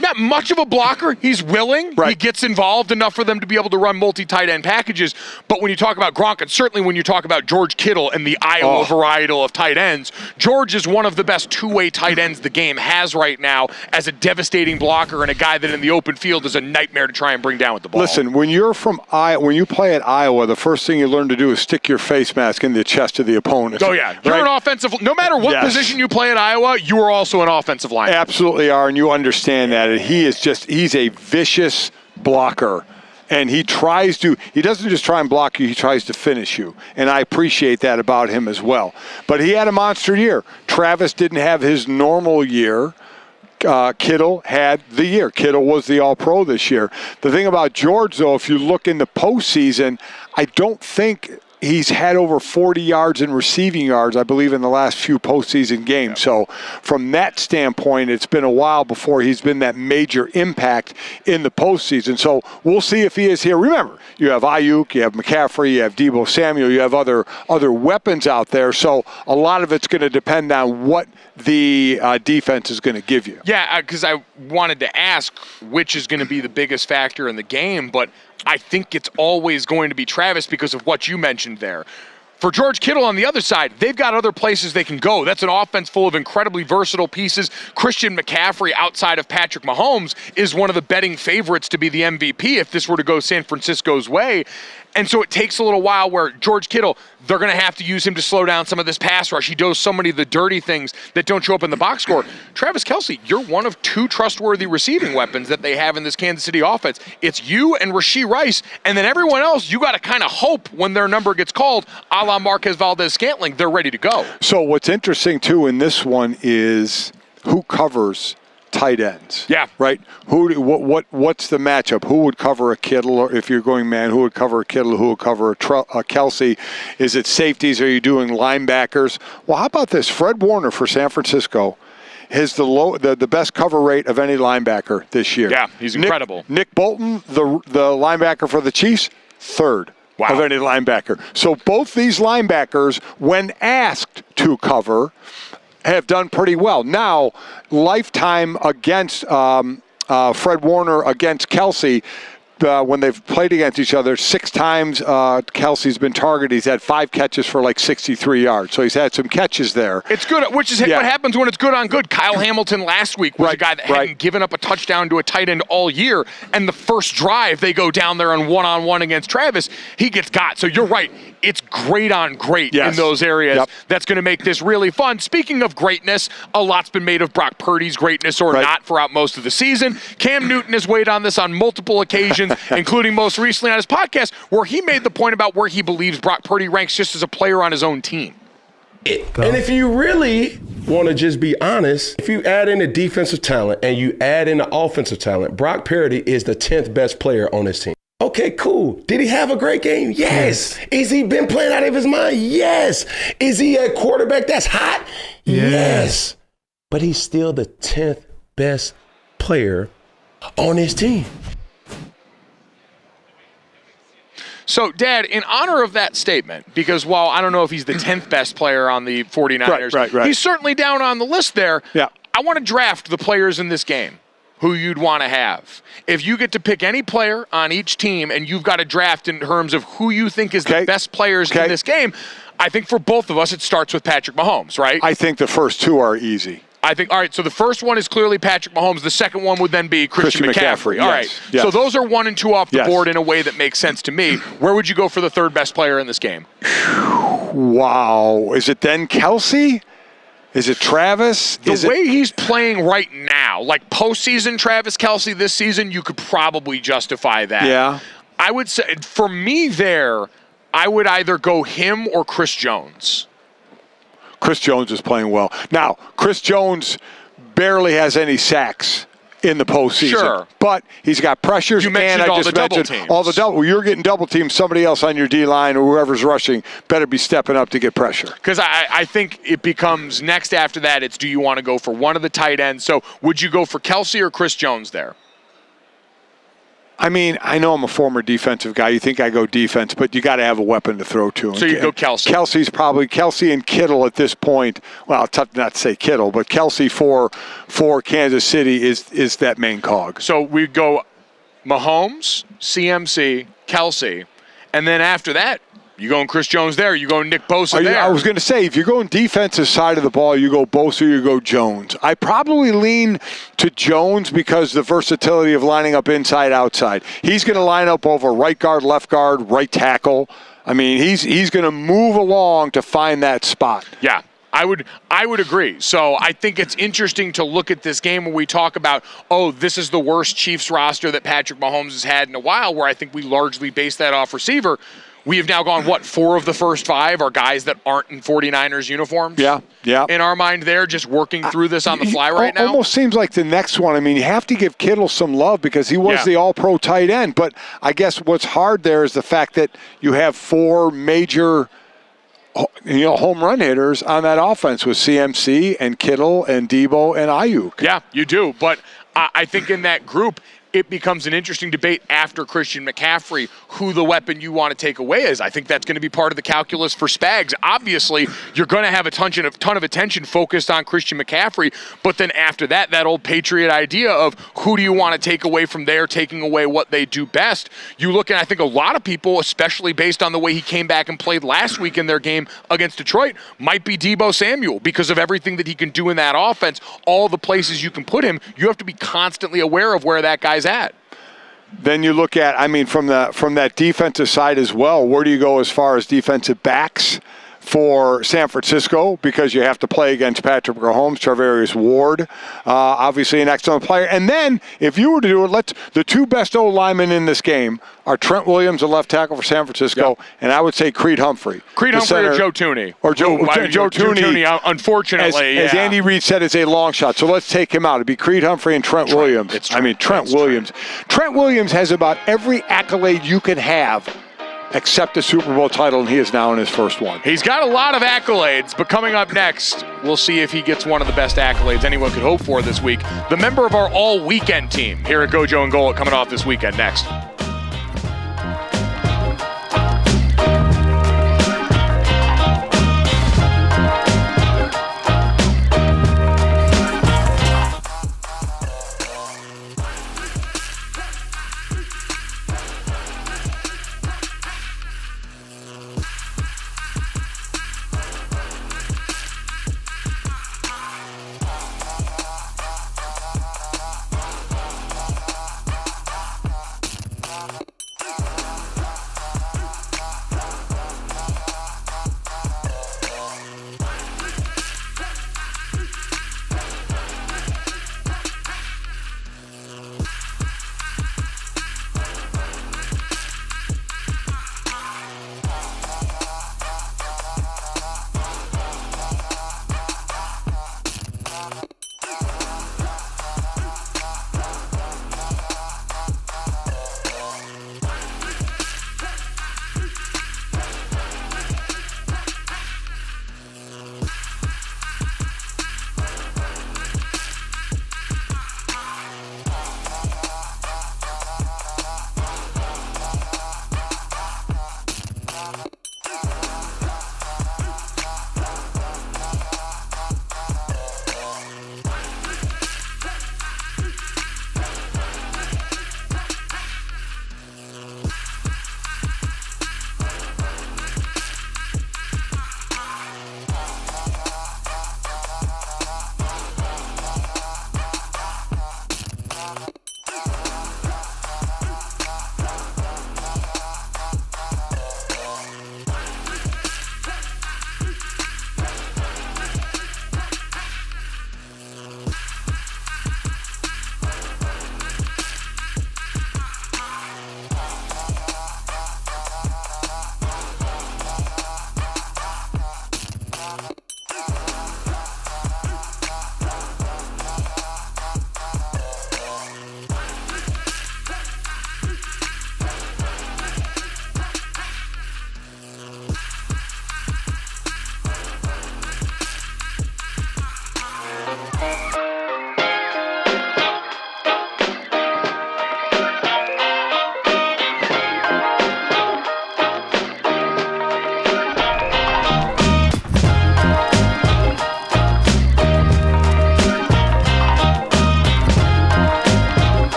not much of a blocker. He's willing. He gets involved enough for them to be able to run multi-tight end packages. But when you talk about Gronk, and certainly when you talk about George Kittle and the Iowa varietal of tight ends, George is one of the best 2-way tight ends the game has right now as a devastating blocker and a guy that in the open field is a nightmare to try and bring down with the ball. Listen, when you're from Iowa, when you play at Iowa, the first thing you learn to do is stick your face mask in the chest of the opponent. Oh, yeah. You're an offensive, no matter what position you play at Iowa, you are also an offensive lineman. Absolutely are, and you understand that. And he's a vicious blocker. And he doesn't just try and block you, he tries to finish you. And I appreciate that about him as well. But he had a monster year. Travis didn't have his normal year. Kittle had the year. Kittle was the All-Pro this year. The thing about George, though, if you look in the postseason, I don't think he's had over 40 yards in receiving yards, I believe, in the last few postseason games. So from that standpoint, it's been a while before he's been that major impact in the postseason. So we'll see if he is here. Remember, you have Ayuk, you have McCaffrey, you have Deebo Samuel, you have other weapons out there. So a lot of it's going to depend on what the defense is going to give you. Yeah, because I wanted to ask which is going to be the biggest factor in the game, but I think it's always going to be Travis because of what you mentioned there. For George Kittle on the other side, they've got other places they can go. That's an offense full of incredibly versatile pieces. Christian McCaffrey, outside of Patrick Mahomes, is one of the betting favorites to be the MVP if this were to go San Francisco's way. And so it takes a little while where George Kittle, they're going to have to use him to slow down some of this pass rush. He does so many of the dirty things that don't show up in the box score. Travis Kelce, you're one of 2 trustworthy receiving weapons that they have in this Kansas City offense. It's you and Rashee Rice, and then everyone else, you got to kind of hope when their number gets called, a la Marquez Valdez-Scantling, they're ready to go. So what's interesting, too, in this one is who covers tight ends. Yeah. Right? What's the matchup? Who would cover a Kittle? Or if you're going man, who would cover a Kittle? Who would cover a Kelce? Is it safeties? Are you doing linebackers? Well, how about this? Fred Warner for San Francisco has the best cover rate of any linebacker this year. Yeah, he's incredible. Nick Bolton, the linebacker for the Chiefs, 3rd. Of any linebacker. So both these linebackers, when asked to cover, have done pretty well. Now, lifetime against Fred Warner against Kelce, when they've played against each other, 6 times Kelce's been targeted. He's had 5 catches for like 63 yards. So he's had some catches there. It's good, which is what happens when it's good on good. Kyle Hamilton last week was a guy that hadn't given up a touchdown to a tight end all year, and the first drive they go down there on one-on-one against Travis, he gets got. So you're right. It's great on great in those areas. Yep. That's going to make this really fun. Speaking of greatness, a lot's been made of Brock Purdy's greatness or not throughout most of the season. Cam Newton has weighed on this on multiple occasions, including most recently on his podcast, where he made the point about where he believes Brock Purdy ranks just as a player on his own team. And if you really want to just be honest, if you add in the defensive talent and you add in the offensive talent, Brock Purdy is the 10th best player on his team. Okay, cool. Did he have a great game? Yes. Is he been playing out of his mind? Yes. Is he a quarterback that's hot? Yes. But he's still the 10th best player on his team. So, Dad, in honor of that statement, because while I don't know if he's the 10th best player on the 49ers, he's certainly down on the list there. Yeah. I want to draft the players in this game who you'd want to have. If you get to pick any player on each team and you've got a draft in terms of who you think is the best players in this game, I think for both of us it starts with Patrick Mahomes, right? I think the first 2 are easy. I think, all right, so the first one is clearly Patrick Mahomes. The second one would then be Christian McCaffrey. All right, so those are 1 and 2 off the board in a way that makes sense to me. Where would you go for the third best player in this game? Wow. Is it then Kelce? Is it Travis? The way he's playing right now, like postseason Travis Kelce this season, you could probably justify that. Yeah. I would say, for me there, I would either go him or Chris Jones. Chris Jones is playing well. Now, Chris Jones barely has any sacks in the postseason. Sure. But he's got pressures. You mentioned all the double teams. All the double. You're getting double teams. Somebody else on your D-line or whoever's rushing better be stepping up to get pressure. Because I think it becomes next after that, it's do you want to go for one of the tight ends? So would you go for Kelce or Chris Jones there? I mean, I know I'm a former defensive guy. You think I go defense, but you got to have a weapon to throw to. So you go Kelce. Kelce and Kittle at this point. Well, tough not to say Kittle, but Kelce for Kansas City is that main cog. So we go Mahomes, CMC, Kelce, and then after that, you going Chris Jones there, you going Nick Bosa there. I was going to say, if you're going defensive side of the ball, you go Bosa, you go Jones. I probably lean to Jones because the versatility of lining up inside, outside. He's going to line up over right guard, left guard, right tackle. I mean, he's going to move along to find that spot. Yeah. I would agree. So I think it's interesting to look at this game when we talk about, this is the worst Chiefs roster that Patrick Mahomes has had in a while, where I think we largely base that off receiver. We have now gone, 4 of the first 5 are guys that aren't in 49ers uniforms? Yeah. In our mind there, just working through this on the fly right now? Almost seems like the next one. I mean, you have to give Kittle some love because he was the all-pro tight end. But I guess what's hard there is the fact that you have 4 major home run hitters on that offense with CMC and Kittle and Debo and Ayuk. Yeah, you do. But I think in that group, it becomes an interesting debate after Christian McCaffrey who the weapon you want to take away is. I think that's going to be part of the calculus for Spags. Obviously, you're going to have a ton of attention focused on Christian McCaffrey, but then after that old Patriot idea of who do you want to take away from there, taking away what they do best. You look at, I think a lot of people, especially based on the way he came back and played last week in their game against Detroit, might be Deebo Samuel because of everything that he can do in that offense, all the places you can put him. You have to be constantly aware of where that guy's at. Then you look at, from that defensive side as well, where do you go as far as defensive backs for San Francisco? Because you have to play against Patrick Mahomes, Charvarius Ward, obviously an excellent player. And then, if you were to do it, the 2 best O-linemen in this game are Trent Williams, a left tackle for San Francisco, and I would say Creed Humphrey. Creed Humphrey or Joe Tooney. Or Joe Tooney, unfortunately. As Andy Reid said, it's a long shot. So let's take him out. It'd be Creed Humphrey and Trent Williams. Trent Williams. Trent Williams has about every accolade you can have except the Super Bowl title, and he is now in his first one. He's got a lot of accolades, but coming up next, we'll see if he gets one of the best accolades anyone could hope for this week. The member of our all-weekend team here at GoJo and Golic coming off this weekend next.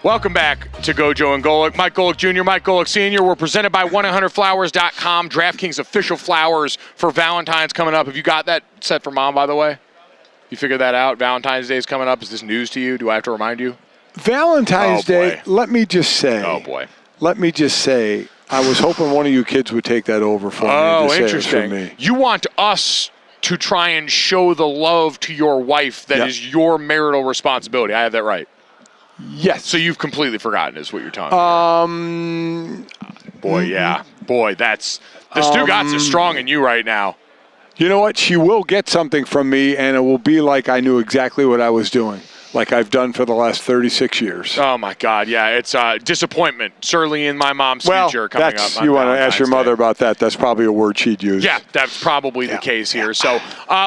Welcome back to GoJo and Golic. Mike Golic Jr., Mike Golic Sr. We're presented by 1-800-Flowers.com. DraftKings official flowers for Valentine's coming up. Have you got that set for Mom, by the way? You figured that out? Valentine's Day is coming up. Is this news to you? Do I have to remind you? Valentine's Day, let me just say. Oh, boy. Let me just say, I was hoping one of you kids would take that over for me. Oh, to interesting. say it for me. You want us to try and show the love to your wife that is your marital responsibility. I have that right. Yes. So you've completely forgotten is what you're telling me. Boy, yeah. Boy, that's the Stugatz is strong in you right now. You know what? She will get something from me, and it will be like I knew exactly what I was doing, like I've done for the last 36 years. Oh, my God. Yeah, it's disappointment. Certainly in my mom's future coming up. You want to ask your mother about that. That's probably a word she'd use. Yeah, that's probably the case here. So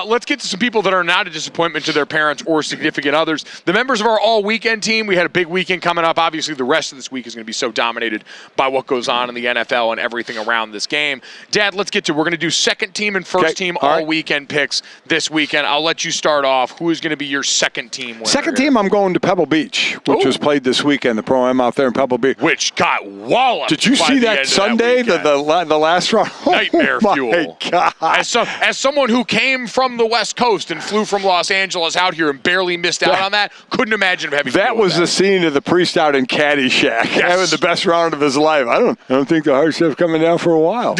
let's get to some people that are not a disappointment to their parents or significant others. The members of our all-weekend team, we had a big weekend coming up. Obviously, the rest of this week is going to be so dominated by what goes on in the NFL and everything around this game. Dad, let's get to it. We're going to do second team and first team all-weekend picks this weekend. I'll let you start off. Who is going to be your second team winner? Second team, I'm going to Pebble Beach, which was played this weekend, the Pro-Am out there in Pebble Beach. Which got walloped. Did you see that Sunday, the last round? Nightmare fuel. God. As someone who came from the West Coast and flew from Los Angeles out here and barely missed out on that, couldn't imagine having that was the scene of the priest out in Caddyshack, having the best round of his life. I don't think the hardship's coming down for a while.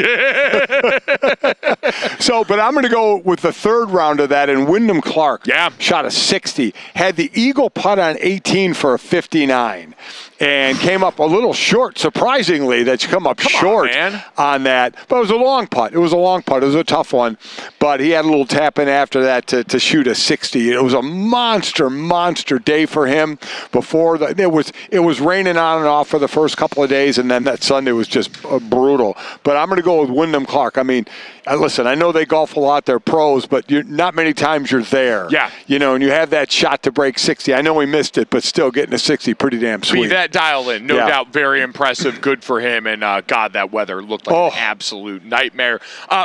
But I'm going to go with the third round of that, and Wyndham Clark shot a 60, had the eagle putt on 18 for a 59. And came up a little short, surprisingly, that you come up short on that. But it was a long putt. It was a tough one. But he had a little tap in after that to shoot a 60. It was a monster day for him. It was raining on and off for the first couple of days, and then that Sunday was just brutal. But I'm going to go with Wyndham Clark. I mean, listen, I know they golf a lot. They're pros, but not many times you're there. Yeah. And you have that shot to break 60. I know he missed it, but still getting a 60, pretty damn sweet. Be that dial in, no doubt, very impressive, good for him, and God, that weather looked like an absolute nightmare.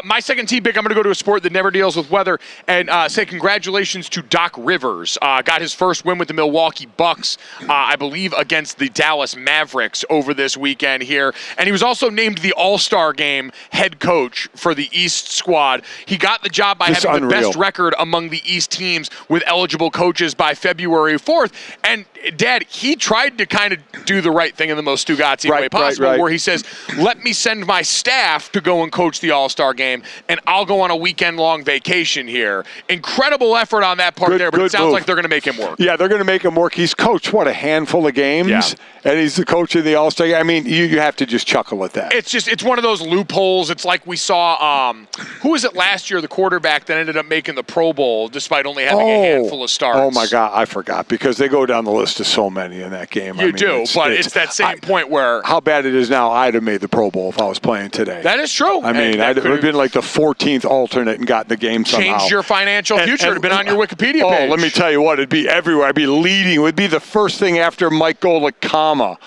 My second team pick, I'm going to go to a sport that never deals with weather, and say congratulations to Doc Rivers. Got his first win with the Milwaukee Bucks, I believe against the Dallas Mavericks over this weekend here, and he was also named the All-Star Game head coach for the East squad. He got the job by having the best record among the East teams with eligible coaches by February 4th, and Dad, he tried to kind of do the right thing in the most Stugatzian way possible, where he says, let me send my staff to go and coach the All-Star Game, and I'll go on a weekend-long vacation here. Incredible effort on that part there, but it sounds like they're going to make him work. Yeah, they're going to make him work. He's coached, a handful of games, and he's the coach of the All-Star Game. I mean, you have to just chuckle at that. It's one of those loopholes. It's like we saw, who was it last year, the quarterback that ended up making the Pro Bowl despite only having a handful of starts? Oh, my God, I forgot, because they go down the list of so many in that game. It's that same point where... How bad it is now, I'd have made the Pro Bowl if I was playing today. That is true. I mean, I'd have been like the 14th alternate and gotten the game somehow. Changed your financial future. It would have been on your Wikipedia page. Oh, let me tell you what, it'd be everywhere. I'd be leading. It would be the first thing after Mike Golic, comma.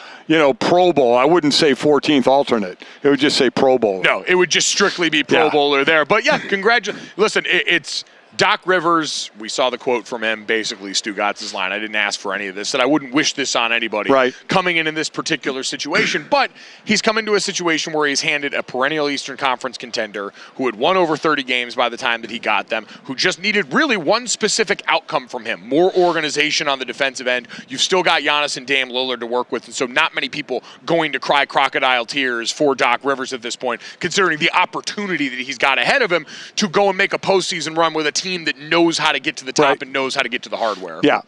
Pro Bowl. I wouldn't say 14th alternate. It would just say Pro Bowl. No, it would just strictly be Pro Bowler there. But, congratulations. Listen, it's Doc Rivers, we saw the quote from him, basically, Stugatz's line. I didn't ask for any of this, that I wouldn't wish this on anybody coming in this particular situation. But he's come into a situation where he's handed a perennial Eastern Conference contender who had won over 30 games by the time that he got them, who just needed really one specific outcome from him, more organization on the defensive end. You've still got Giannis and Dame Lillard to work with, and so not many people going to cry crocodile tears for Doc Rivers at this point, considering the opportunity that he's got ahead of him to go and make a postseason run with a team that knows how to get to the top and knows how to get to the hardware. Yeah,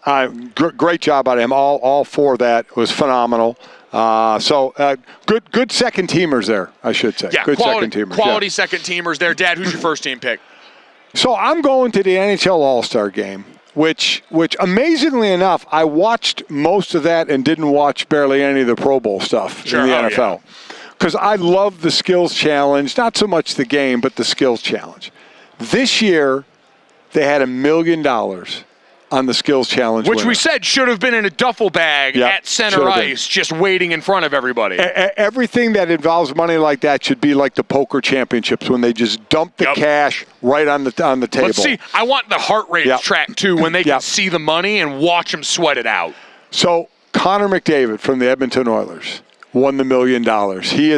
great job out of him. All for that. It was phenomenal. Good second teamers there, I should say. Yeah, good quality, second teamers. Quality second teamers there. Dad, who's your first team pick? So I'm going to the NHL All-Star Game, which amazingly enough, I watched most of that and didn't watch barely any of the Pro Bowl stuff in the NFL. Because I love the skills challenge, not so much the game, but the skills challenge. This year, they had $1 million on the skills challenge Which winner. we said should have been in a duffel bag at center ice, just waiting in front of everybody. Everything that involves money like that should be like the poker championships when they just dump the cash right on the table. Let's see. I want the heart rate track, too, when they can see the money and watch them sweat it out. So Connor McDavid from the Edmonton Oilers won the $1 million. He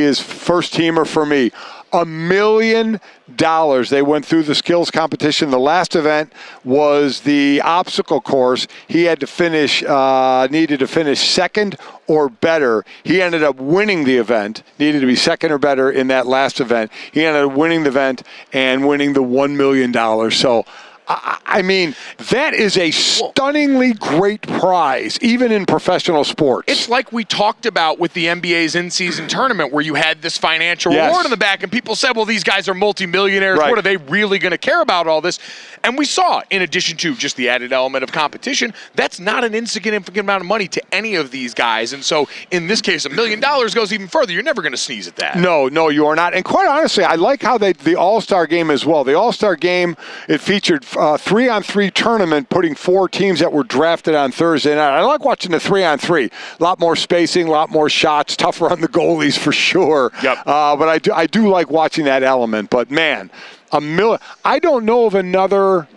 is first teamer for me. $1 million. They went through the skills competition. The last event was the obstacle course. He had to finish, needed to finish second or better. He ended up winning the event, needed to be second or better in that last event. He ended up winning the event and winning the $1 million. So, I mean, that is a stunningly great prize, even in professional sports. It's like we talked about with the NBA's in-season tournament where you had this financial reward in the back, and people said, well, these guys are multimillionaires. Right. What are they really going to care about all this? And we saw, in addition to just the added element of competition, that's not an insignificant amount of money to any of these guys. And so, in this case, $1 million goes even further. You're never going to sneeze at that. No, you are not. And quite honestly, I like how the All-Star game as well. The All-Star game, it featured 3-on-3 tournament, putting 4 teams that were drafted on Thursday night. I like watching the 3-on-3. A lot more spacing, a lot more shots, tougher on the goalies for sure. Yep. But I do like watching that element. But man, I don't know of another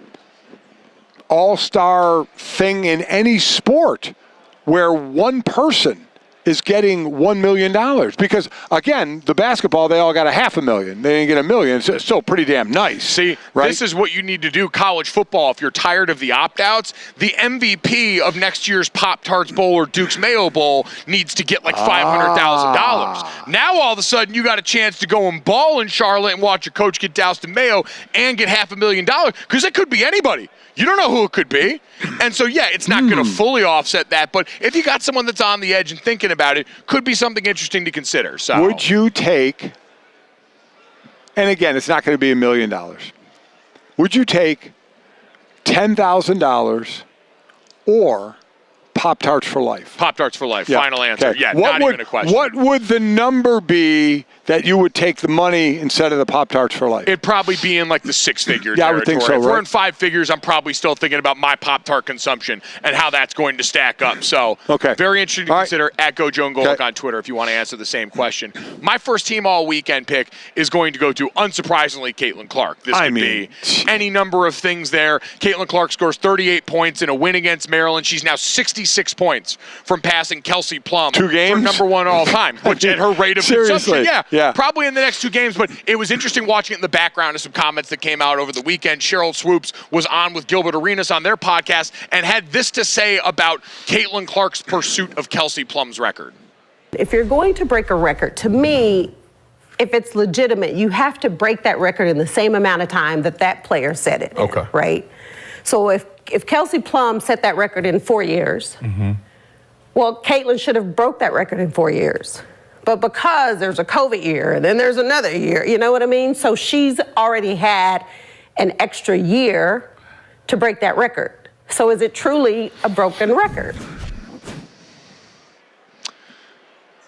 all-star thing in any sport where one person is getting $1 million. Because, again, the basketball, they all got $500,000. They didn't get $1 million. It's still pretty damn nice. See, right? This is what you need to do, college football. If you're tired of the opt-outs, the MVP of next year's Pop-Tarts Bowl or Duke's Mayo Bowl needs to get like $500,000. Now, all of a sudden, you got a chance to go and ball in Charlotte and watch your coach get doused in mayo and get $500,000, because it could be anybody. You don't know who it could be. And so, yeah, it's not going to fully offset that. But if you got someone that's on the edge and thinking about it, could be something interesting to consider. So, would you take, and again, it's not going to be $1 million. Would you take $10,000 or Pop-Tarts for life? Pop-Tarts for life. Yeah. Final answer. Okay. Yeah, not even a question. What would the number be that you would take the money instead of the Pop-Tarts for life? It'd probably be in like the 6-figure territory. Yeah, I would think so, If we're right? in 5 figures, I'm probably still thinking about my Pop-Tart consumption and how that's going to stack up. So, very interesting to consider. At GoJo and Golic on Twitter if you want to answer the same question. My first team all-weekend pick is going to go to, unsurprisingly, Caitlin Clark. This could be any number of things there. Caitlin Clark scores 38 points in a win against Maryland. She's now 66 points from passing Kelce Plum 2 games? for number 1 all time, which at her rate of Seriously? consumption, Yeah. probably in the next 2 games. But it was interesting watching it in the background of some comments that came out over the weekend. Cheryl Swoops was on with Gilbert Arenas on their podcast and had this to say about Caitlin Clark's pursuit of Kelce Plum's record. If you're going to break a record, to me, if it's legitimate, you have to break that record in the same amount of time that player set it. Okay. Right? So if Kelce Plum set that record in 4 years, well, Caitlin should have broke that record in 4 years. But because there's a COVID year and then there's another year, you know what I mean? So she's already had an extra year to break that record. So is it truly a broken record?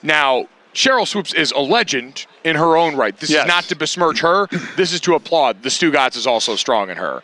Now, Cheryl Swoops is a legend in her own right. This is not to besmirch her. This is to applaud. The Stugotz is also strong in her.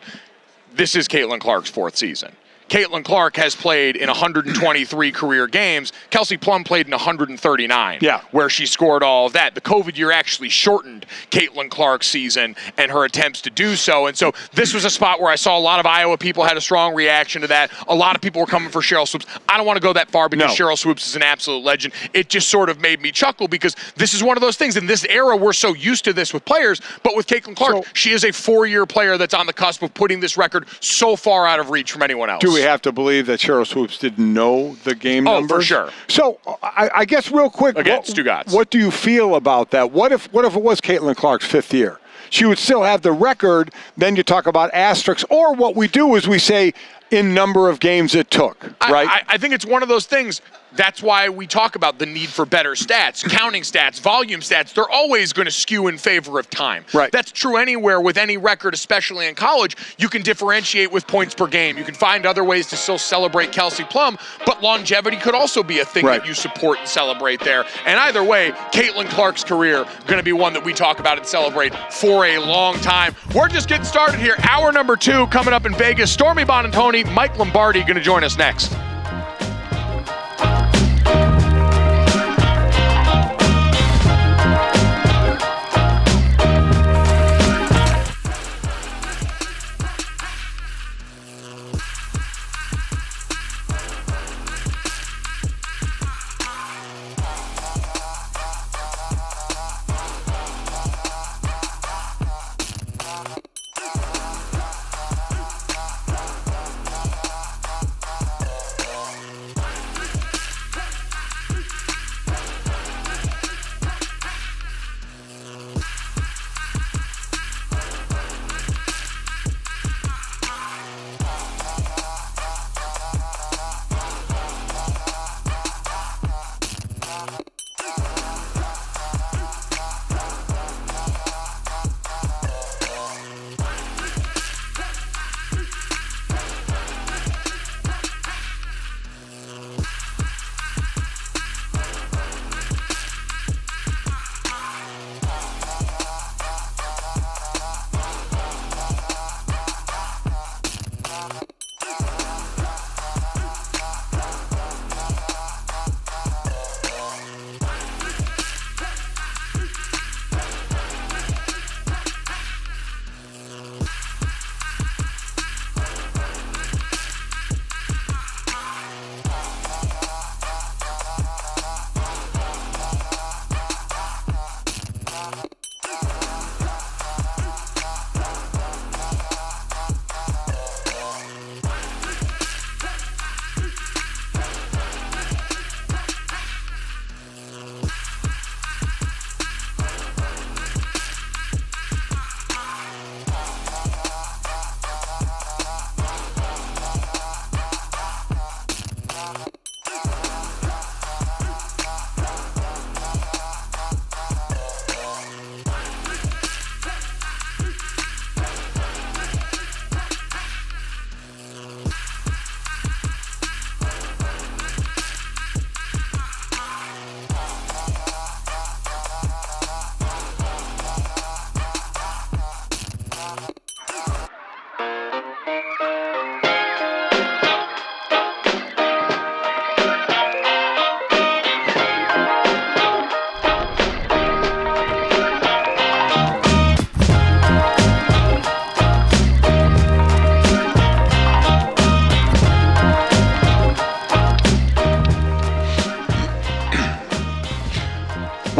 This is Caitlin Clark's 4th season. Caitlin Clark has played in 123 career games. Kelce Plum played in 139, where she scored all of that. The COVID year actually shortened Caitlin Clark's season and her attempts to do so. And so this was a spot where I saw a lot of Iowa people had a strong reaction to that. A lot of people were coming for Cheryl Swoops. I don't want to go that far because Cheryl Swoops is an absolute legend. It just sort of made me chuckle because this is one of those things. In this era, we're so used to this with players, but with Caitlin Clark, she is a 4-year player that's on the cusp of putting this record so far out of reach from anyone else. Do we have to believe that Cheryl Swoops didn't know the game numbers? Oh, for sure. So I guess real quick, again, Stugotz. What do you feel about that? What if it was Caitlin Clark's 5th year? She would still have the record. Then you talk about asterisks, or what we do is we say in number of games it took, right? I think it's one of those things. That's why we talk about the need for better stats, counting stats, volume stats. They're always going to skew in favor of time. Right. That's true anywhere with any record, especially in college. You can differentiate with points per game. You can find other ways to still celebrate Kelce Plum, but longevity could also be a thing that you support and celebrate there. And either way, Caitlin Clark's career going to be one that we talk about and celebrate for a long time. We're just getting started here. Hour number 2 coming up in Vegas. Stormy Buonantony, Mike Lombardi going to join us next.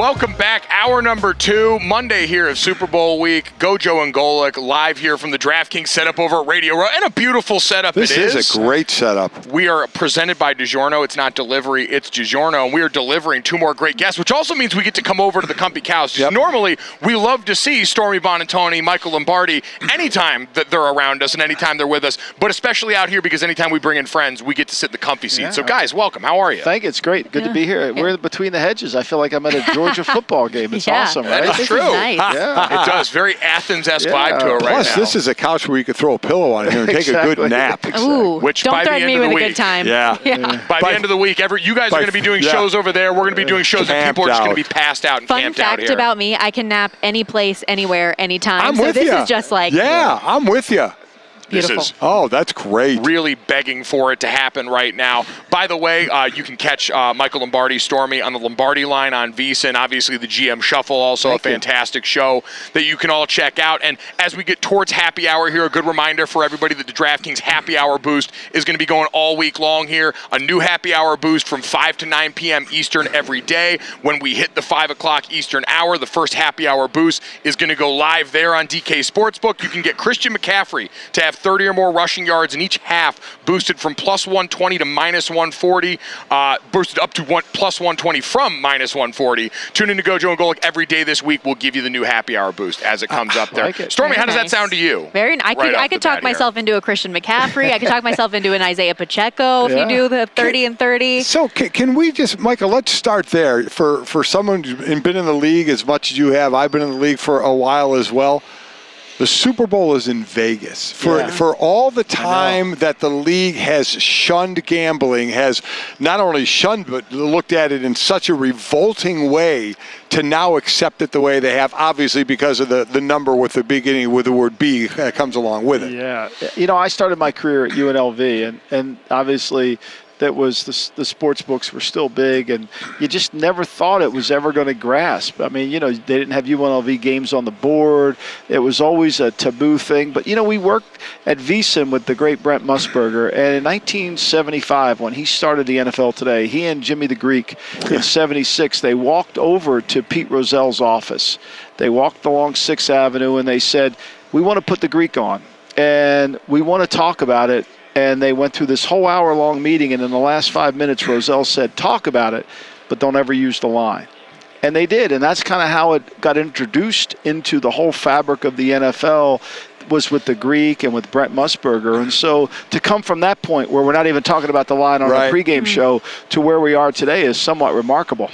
Welcome back. Hour number 2, Monday here of Super Bowl week. GoJo and Golic live here from the DraftKings setup over at Radio Row. And a beautiful setup This is a great setup. We are presented by DiGiorno. It's not delivery, it's DiGiorno. And we are delivering 2 more great guests, which also means we get to come over to the Comfy Cows. Yep. Normally, we love to see Stormy Bonatoni, Michael Lombardi, anytime that they're around us and anytime they're with us, but especially out here because anytime we bring in friends, we get to sit in the comfy seat. Yeah. So, guys, welcome. How are you? Thank you. It's great. Good to be here. We're between the hedges. I feel like I'm at a Georgia football game. It's awesome, right? That is true. Nice. Yeah. It does. Very Athens-esque vibe to it right Plus, now. this is a couch where you could throw a pillow on here and take a good nap. Ooh, Which don't by the threaten end me of the with a week- good time. Yeah. By the end of the week, you guys are going to be doing shows over there. We're going to be doing shows and people are just going to be passed out and Fun camped out fact here. about me, I can nap any place, anywhere, anytime. I'm so with this you. is just like Yeah, I'm with you. beautiful. This is Oh, that's great. really begging for it to happen right now. By the way, you can catch Michael Lombardi, Stormy on the Lombardi line on VSiN. Obviously, the GM Shuffle, also a fantastic show that you can all check out. And as we get towards happy hour here, a good reminder for everybody that the DraftKings Happy Hour Boost is going to be going all week long here. A new Happy Hour Boost from 5 to 9 p.m. Eastern every day. When we hit the 5 o'clock Eastern hour, the first Happy Hour Boost is going to go live there on DK Sportsbook. You can get Christian McCaffrey to have 30 or more rushing yards in each half, boosted from plus 120 to minus 140, boosted up to plus 120 from minus 140. Tune in to GoJo and Golic every day this week. We'll give you the new Happy Hour Boost as it comes up there. Like it. Stormy, Very how does that nice. sound to you? I could talk myself into a Christian McCaffrey. I could talk myself into an Isaiah Pacheco if you do the 30 and 30. So can we just, Michael, let's start there. For someone who's been in the league as much as you have, I've been in the league for a while as well. The Super Bowl is in Vegas. For all the time that the league has shunned gambling, has not only shunned but looked at it in such a revolting way, to now accept it the way they have, obviously because of the number with the beginning with the word B that comes along with it. Yeah. You know, I started my career at UNLV, and obviously that was the sports books were still big, and you just never thought it was ever going to grasp. I mean, you know, they didn't have UNLV games on the board. It was always a taboo thing. But, you know, we worked at VSiN with the great Brent Musburger, and in 1975, when he started the NFL Today, he and Jimmy the Greek in 76, they walked over to Pete Rozell's office. They walked along 6th Avenue, and they said, we want to put the Greek on, and we want to talk about it. And they went through this whole hour-long meeting, and in the last 5 minutes, Rozelle said, talk about it, but don't ever use the line. And they did, and that's kind of how it got introduced into the whole fabric of the NFL, was with the Greek and with Brent Musburger. And so to come from that point where we're not even talking about the line on the pregame show to where we are today is somewhat remarkable.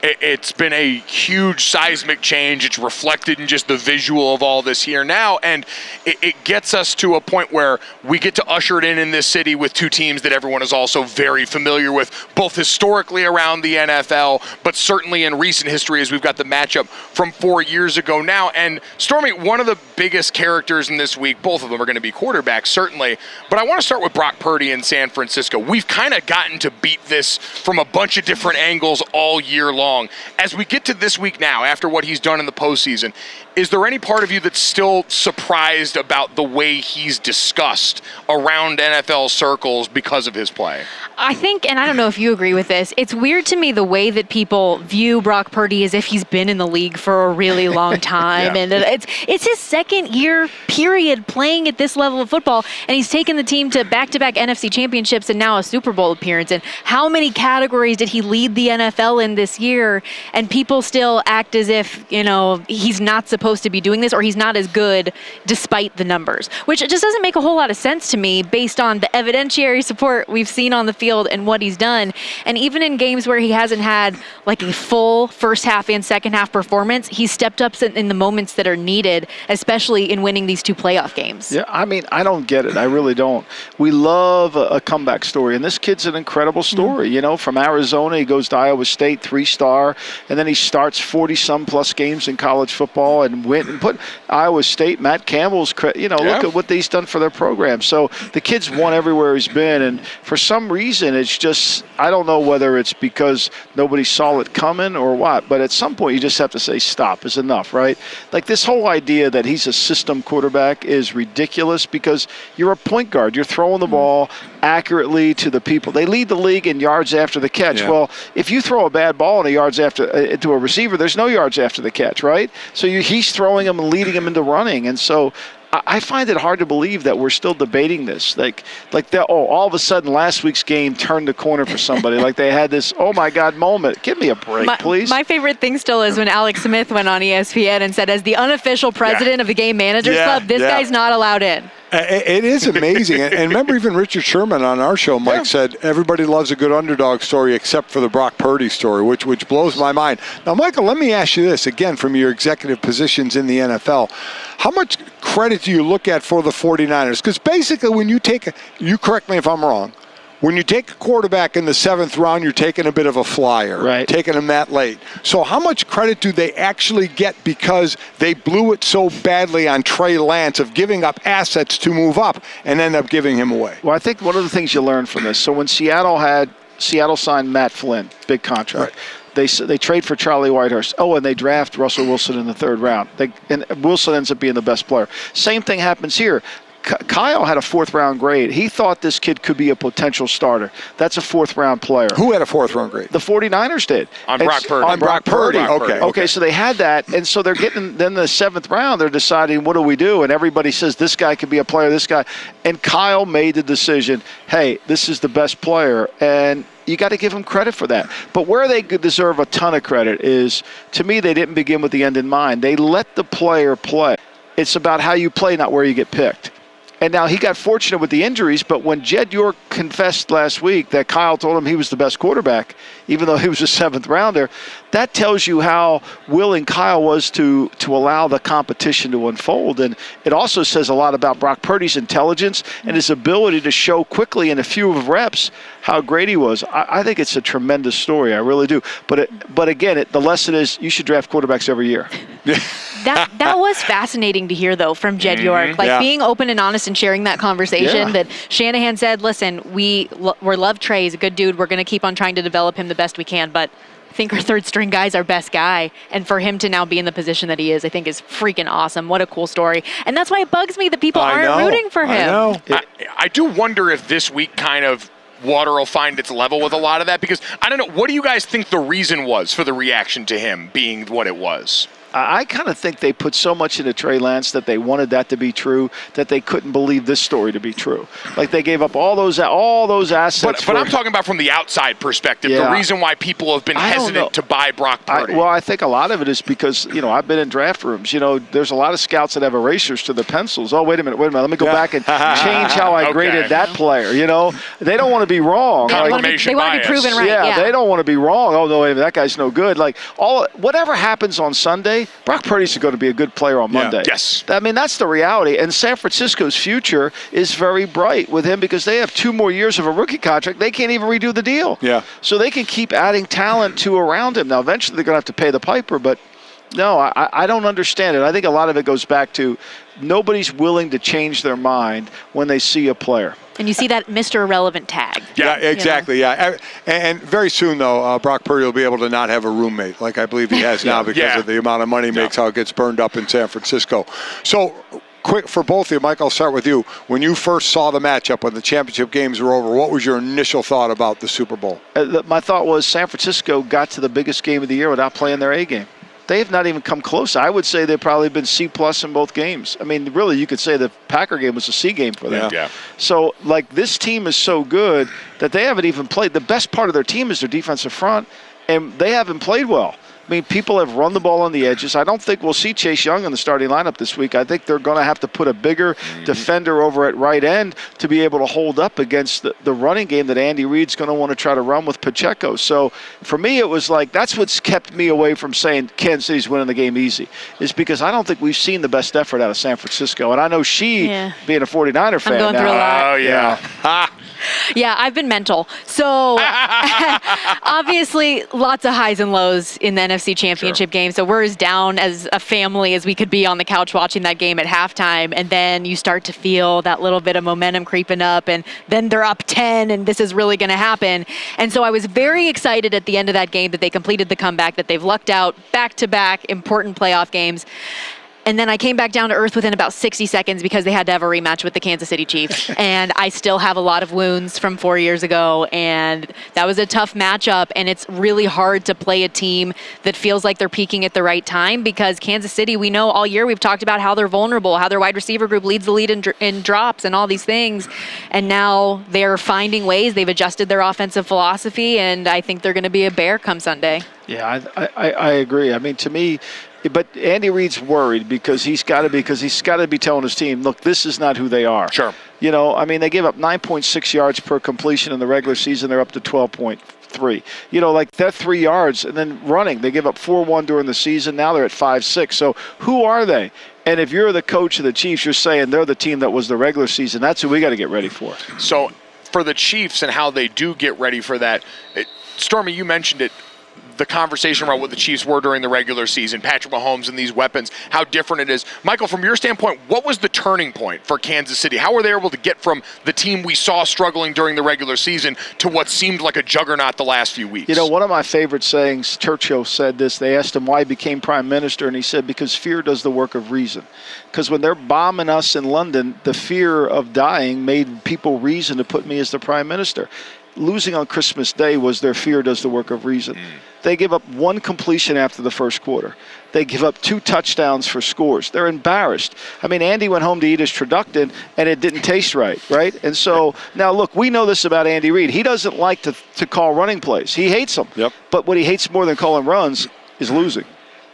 It's been a huge seismic change. It's reflected in just the visual of all this here now, and it gets us to a point where we get to usher it in this city with 2 teams that everyone is also very familiar with, both historically around the NFL, but certainly in recent history as we've got the matchup from 4 years ago now. And Stormy, one of the biggest characters in this week, both of them are going to be quarterbacks, certainly, but I want to start with Brock Purdy in San Francisco. We've kind of gotten to beat this from a bunch of different angles all year long. As we get to this week now, after what he's done in the postseason, is there any part of you that's still surprised about the way he's discussed around NFL circles because of his play? I think, and I don't know if you agree with this, it's weird to me the way that people view Brock Purdy as if he's been in the league for a really long time. And it's his second year period playing at this level of football, and he's taken the team to back-to-back NFC championships and now a Super Bowl appearance. And how many categories did he lead the NFL in this year? And people still act as if, you know, he's not supposed to be doing this, or he's not as good despite the numbers, which just doesn't make a whole lot of sense to me based on the evidentiary support we've seen on the field and what he's done. And even in games where he hasn't had like a full first half and second half performance, he's stepped up in the moments that are needed, especially in winning these 2 playoff games. Yeah, I mean, I don't get it. I really don't. We love a comeback story, and this kid's an incredible story. You know, from Arizona, he goes to Iowa State, 3-star, and then he starts 40-some plus games in college football and went and put Iowa State, Matt Campbell's, look at what he's done for their program. So the kid's won everywhere he's been, and for some reason, reason. It's just, I don't know whether it's because nobody saw it coming or what, but at some point you just have to say stop is enough, right? Like this whole idea that he's a system quarterback is ridiculous because you're a point guard. You're throwing the ball accurately to the people. They lead the league in yards after the catch. Yeah. Well, if you throw a bad ball in yards after into a receiver, there's no yards after the catch, right? So he's throwing them and leading them into running. And so I find it hard to believe that we're still debating this. All of a sudden last week's game turned the corner for somebody. Like they had this, oh my God moment. Give me a break, please. My favorite thing still is when Alex Smith went on ESPN and said, as the unofficial president of the Game Managers Club, this guy's not allowed in. It is amazing. And remember, even Richard Sherman on our show, Mike, said everybody loves a good underdog story except for the Brock Purdy story, which blows my mind. Now, Michael, let me ask you this, again, from your executive positions in the NFL. How much credit do you look at for the 49ers? Because basically when you you correct me if I'm wrong, when you take a quarterback in the 7th round, you're taking a bit of a flyer, right? Taking him that late. So how much credit do they actually get because they blew it so badly on Trey Lance of giving up assets to move up and end up giving him away? Well, I think one of the things you learn from this, so when Seattle signed Matt Flynn, big contract. Right. They trade for Charlie Whitehurst. Oh, and they draft Russell Wilson in the 3rd round. And Wilson ends up being the best player. Same thing happens here. Kyle had a 4th-round grade. He thought this kid could be a potential starter. That's a 4th-round player. Who had a 4th-round grade? The 49ers did. On Brock Purdy. On Brock Purdy. Okay, so they had that, and so they're getting, then the 7th round, they're deciding, what do we do? And everybody says, this guy could be a player, this guy. And Kyle made the decision, hey, this is the best player, and you got to give them credit for that. But where they deserve a ton of credit is, to me, they didn't begin with the end in mind. They let the player play. It's about how you play, not where you get picked. And now he got fortunate with the injuries, but when Jed York confessed last week that Kyle told him he was the best quarterback, even though he was a 7th rounder, that tells you how willing Kyle was to allow the competition to unfold. And it also says a lot about Brock Purdy's intelligence and his ability to show quickly in a few reps how great he was. I think it's a tremendous story. I really do. But again, the lesson is you should draft quarterbacks every year. That was fascinating to hear, though, from Jed York. Being open and honest and sharing that conversation that Shanahan said, listen, we love Trey. He's a good dude. We're going to keep on trying to develop him the best we can. But I think our 3rd-string guy's our best guy. And for him to now be in the position that he is, I think is freaking awesome. What a cool story. And that's why it bugs me that people aren't rooting for him. I know. I do wonder if this week kind of water will find its level with a lot of that, because I don't know, what do you guys think the reason was for the reaction to him being what it was? I kind of think they put so much into Trey Lance that they wanted that to be true that they couldn't believe this story to be true. Like they gave up all those assets. But I'm talking about from the outside perspective, the reason why people have been hesitant to buy Brock Purdy. I think a lot of it is because, I've been in draft rooms. There's a lot of scouts that have erasers to the pencils. Oh, wait a minute. Let me go back and change how I graded that player. They don't want to be wrong. They want to be proven right. Yeah, they don't want to be wrong. Oh, no, wait a minute, that guy's no good. Like whatever happens on Sunday, Brock Purdy's going to be a good player on Monday. Yes. I mean, that's the reality. And San Francisco's future is very bright with him because they have 2 more years of a rookie contract. They can't even redo the deal. Yeah. So they can keep adding talent to around him. Now, eventually they're going to have to pay the piper, but no, I don't understand it. I think a lot of it goes back to nobody's willing to change their mind when they see a player. And you see that Mr. Irrelevant tag. Yeah, exactly. Yeah, and very soon though, Brock Purdy will be able to not have a roommate, like I believe he has now because of the amount of money he makes, how it gets burned up in San Francisco. So, quick for both of you, Mike, I'll start with you. When you first saw the matchup, when the championship games were over, what was your initial thought about the Super Bowl? My thought was San Francisco got to the biggest game of the year without playing their A game. They have not even come close. I would say they've probably been C+ in both games. I mean, really, you could say the Packer game was a C game for them. Yeah. So, this team is so good that they haven't even played. The best part of their team is their defensive front, and they haven't played well. I mean, people have run the ball on the edges. I don't think we'll see Chase Young in the starting lineup this week. I think they're going to have to put a bigger defender over at right end to be able to hold up against the running game that Andy Reid's going to want to try to run with Pacheco. So, for me, it was like that's what's kept me away from saying Kansas City's winning the game easy, is because I don't think we've seen the best effort out of San Francisco. And I know being a 49er fan I'm going through a lot. Oh, yeah. Yeah, I've been mental. So obviously lots of highs and lows in the NFC Championship game. So we're as down as a family as we could be on the couch watching that game at halftime. And then you start to feel that little bit of momentum creeping up, and then they're up 10 and this is really going to happen. And so I was very excited at the end of that game that they completed the comeback, that they've lucked out back-to-back important playoff games. And then I came back down to earth within about 60 seconds because they had to have a rematch with the Kansas City Chiefs. And I still have a lot of wounds from 4 years ago. And that was a tough matchup. And it's really hard to play a team that feels like they're peaking at the right time, because Kansas City, we know all year we've talked about how they're vulnerable, how their wide receiver group leads the lead in drops and all these things. And now they're finding ways. They've adjusted their offensive philosophy. And I think they're going to be a bear come Sunday. Yeah, I agree. I mean, to me, but Andy Reid's worried because he's got to be telling his team, look, this is not who they are. Sure. You know, I mean, they gave up 9.6 yards per completion in the regular season. They're up to 12.3. You know, like they're 3 yards, and then running. They give up 4-1 during the season. Now they're at 5-6. So who are they? And if you're the coach of the Chiefs, you're saying they're the team that was the regular season. That's who we got to get ready for. So for the Chiefs and how they do get ready for that, Stormy, you mentioned it. The conversation about what the Chiefs were during the regular season, Patrick Mahomes and these weapons, how different it is. Michael, from your standpoint, what was the turning point for Kansas City? How were they able to get from the team we saw struggling during the regular season to what seemed like a juggernaut the last few weeks? You know, one of my favorite sayings, Churchill said this. They asked him why he became prime minister, and he said, because fear does the work of reason. Because when they're bombing us in London, the fear of dying made people reason to put me as the prime minister. Losing on Christmas Day was their fear does the work of reason. They give up one completion after the first quarter. They give up 2 touchdowns for scores. They're embarrassed. I mean, Andy went home to eat his turducken, and it didn't taste right? And so, now look, we know this about Andy Reid. He doesn't like to call running plays. He hates them. Yep. But what he hates more than calling runs is losing.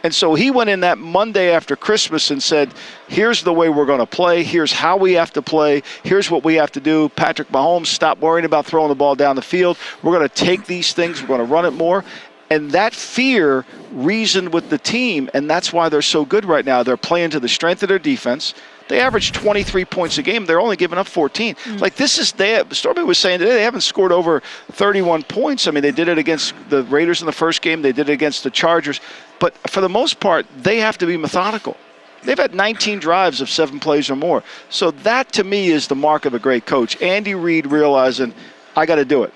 And so he went in that Monday after Christmas and said, here's the way we're going to play. Here's how we have to play. Here's what we have to do. Patrick Mahomes, stop worrying about throwing the ball down the field. We're going to take these things. We're going to run it more. And that fear reasoned with the team, and that's why they're so good right now. They're playing to the strength of their defense. They average 23 points a game. They're only giving up 14. Like Stormy was saying today, they haven't scored over 31 points. I mean, they did it against the Raiders in the first game. They did it against the Chargers. But for the most part, they have to be methodical. They've had 19 drives of 7 plays or more. So that, to me, is the mark of a great coach. Andy Reid realizing, I got to do it.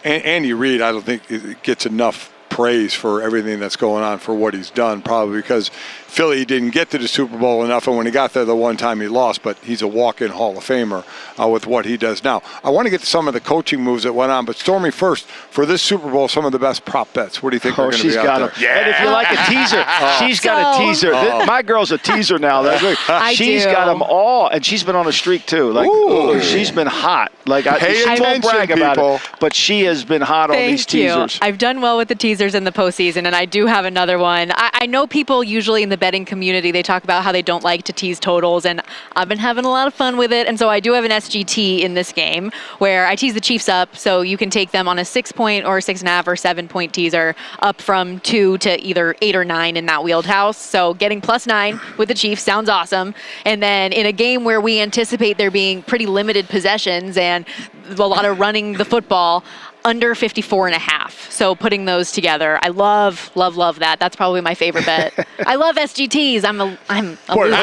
Andy Reid, I don't think it gets enough praise for everything that's going on for what he's done, probably because Philly didn't get to the Super Bowl enough, and when he got there the one time he lost, but he's a walk-in Hall of Famer with what he does now. I want to get to some of the coaching moves that went on, but Stormy, first, for this Super Bowl, some of the best prop bets. What do you think are going to be out there? Yeah. And if you like a teaser, she's got a teaser. My girl's a teaser now. She's got them all, and she's been on a streak too. Like, she's been hot. Like, she won't brag about it, but she has been hot on these teasers. I've done well with the teasers in the postseason, and I do have another one. I know people usually in the betting community, they talk about how they don't like to tease totals, and I've been having a lot of fun with it. And so I do have an SGT in this game where I tease the Chiefs up, so you can take them on a 6-point or 6.5 or 7-point teaser up from 2 to either 8 or 9 in that wheeled house. So getting +9 with the Chiefs sounds awesome. And then in a game where we anticipate there being pretty limited possessions and a lot of running the football, under 54.5. So putting those together, I love that. That's probably my favorite bet. I love SGTs. I'm a Boy, loser.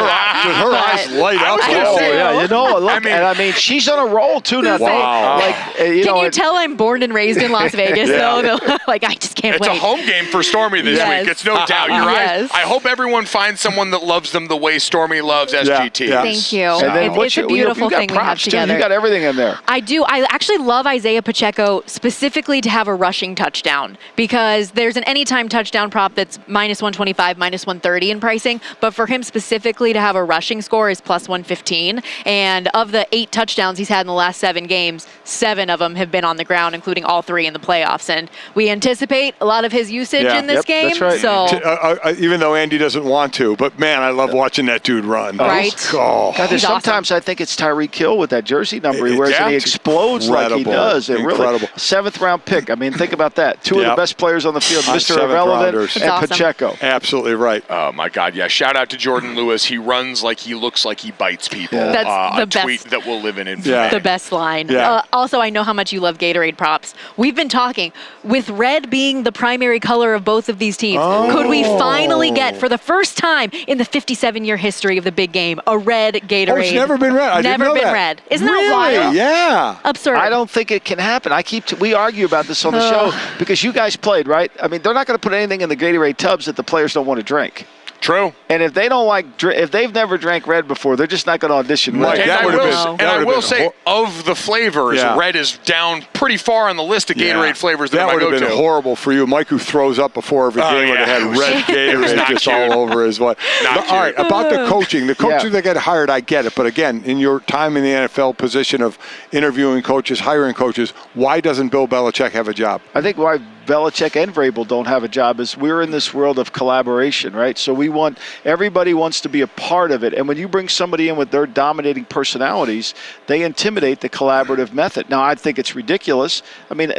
her eyes light up. Yeah, you know, look, I mean, she's on a roll too now. Wow. Can you tell I'm born and raised in Las Vegas, though? Like, I just can't wait. It's a home game for Stormy this week. It's no doubt. You're right. Yes. I hope everyone finds someone that loves them the way Stormy loves SGT. Yeah. Thank you. And then It's a beautiful thing we have together. You got everything in there. I do. I actually love Isaiah Pacheco specifically to have a rushing touchdown, because there's an anytime touchdown prop that's -125, -130 in pricing, but for him specifically to have a rushing score is +115. And of the 8 touchdowns he's had in the last 7 games, 7 of them have been on the ground, including all 3 in the playoffs. And we anticipate a lot of his usage in this game. That's right. So even though Andy doesn't want to, but man, I love watching that dude run. Right. Oh. God, sometimes I think it's Tyreek Hill with that jersey number. He wears and he explodes like he does. It Incredible. Really 7th-round pick. I mean, think about that. Two of the best players on the field, Mr. Irrelevant and awesome. Pacheco. Absolutely right. Oh, my God, yeah. Shout out to Jordan Lewis. He runs like he looks like he bites people. Yeah. That's the a best. tweet that will live in infamy. Yeah. The best line. Yeah. Also, I know how much you love Gatorade props. We've been talking, with red being the primary color of both of these teams, could we finally get, for the first time in the 57-year history of the big game, a red Gatorade? Oh, it's never been red. I didn't know Never been that. red. Isn't Really? that wild? Yeah. Absurd. I don't think it can happen. We argue about this on the show because you guys played, right? I mean, they're not going to put anything in the Gatorade tubs that the players don't want to drink. True. And if they don't if they've never drank red before, they're just not going to audition Mike, red. And that I would've will, been- and that I would've will been say, of the flavors, Yeah. red is down pretty far on the list of Gatorade flavors that That I would go have been to. horrible for you. Mike, who throws up before every game, would have had it was- red it was Gatorade not just cute. all over his what. Not All right, cute. about the coaching. The coaches Yeah. that get hired, I get it. But again, in your time in the NFL position of interviewing coaches, hiring coaches, why doesn't Bill Belichick have a job? I think why Belichick and Vrabel don't have a job is we're in this world of collaboration, right? So everybody wants to be a part of it. And when you bring somebody in with their dominating personalities, they intimidate the collaborative method. Now, I think it's ridiculous. I mean,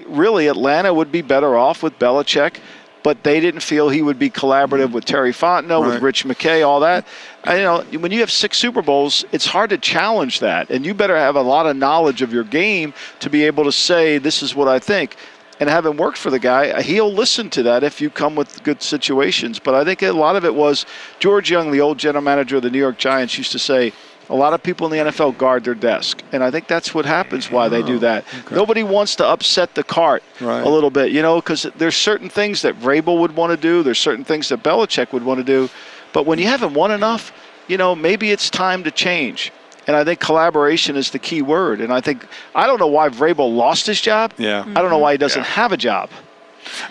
really, Atlanta would be better off with Belichick, but they didn't feel he would be collaborative with Terry Fontenot, with Rich McKay, all that. And, when you have 6 Super Bowls, it's hard to challenge that. And you better have a lot of knowledge of your game to be able to say, this is what I think. And having worked for the guy, he'll listen to that if you come with good situations. But I think a lot of it was George Young, the old general manager of the New York Giants, used to say, a lot of people in the NFL guard their desk. And I think that's what happens why they do that. Okay. Nobody wants to upset the cart a little bit, because there's certain things that Vrabel would want to do. There's certain things that Belichick would want to do. But when you haven't won enough, maybe it's time to change. And I think collaboration is the key word. And I don't know why Vrabel lost his job. Yeah. I don't know why he doesn't have a job.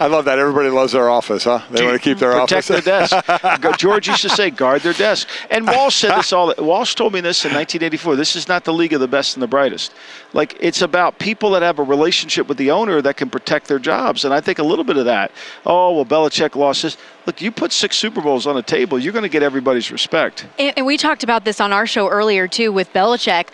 I love that. Everybody loves their office, huh? They want to keep their Protect office. their desk. George used to say, guard their desk. And Walsh said this Walsh told me this in 1984. This is not the league of the best and the brightest. It's about people that have a relationship with the owner that can protect their jobs. And I think a little bit of that. Oh, well, Belichick lost this. Look, you put 6 Super Bowls on the table, you're going to get everybody's respect. And we talked about this on our show earlier, too, with Belichick.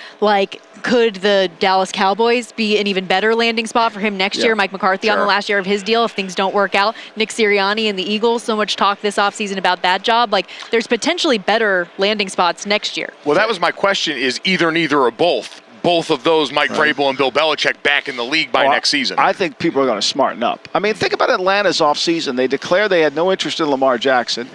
Could the Dallas Cowboys be an even better landing spot for him next year? Mike McCarthy on the last year of his deal if things don't work out. Nick Sirianni and the Eagles, so much talk this offseason about that job. There's potentially better landing spots next year. Well, that was my question, is either, neither, or both. Both of those, Mike Vrabel and Bill Belichick, back in the league by next season. I think people are going to smarten up. I mean, think about Atlanta's offseason. They declared they had no interest in Lamar Jackson,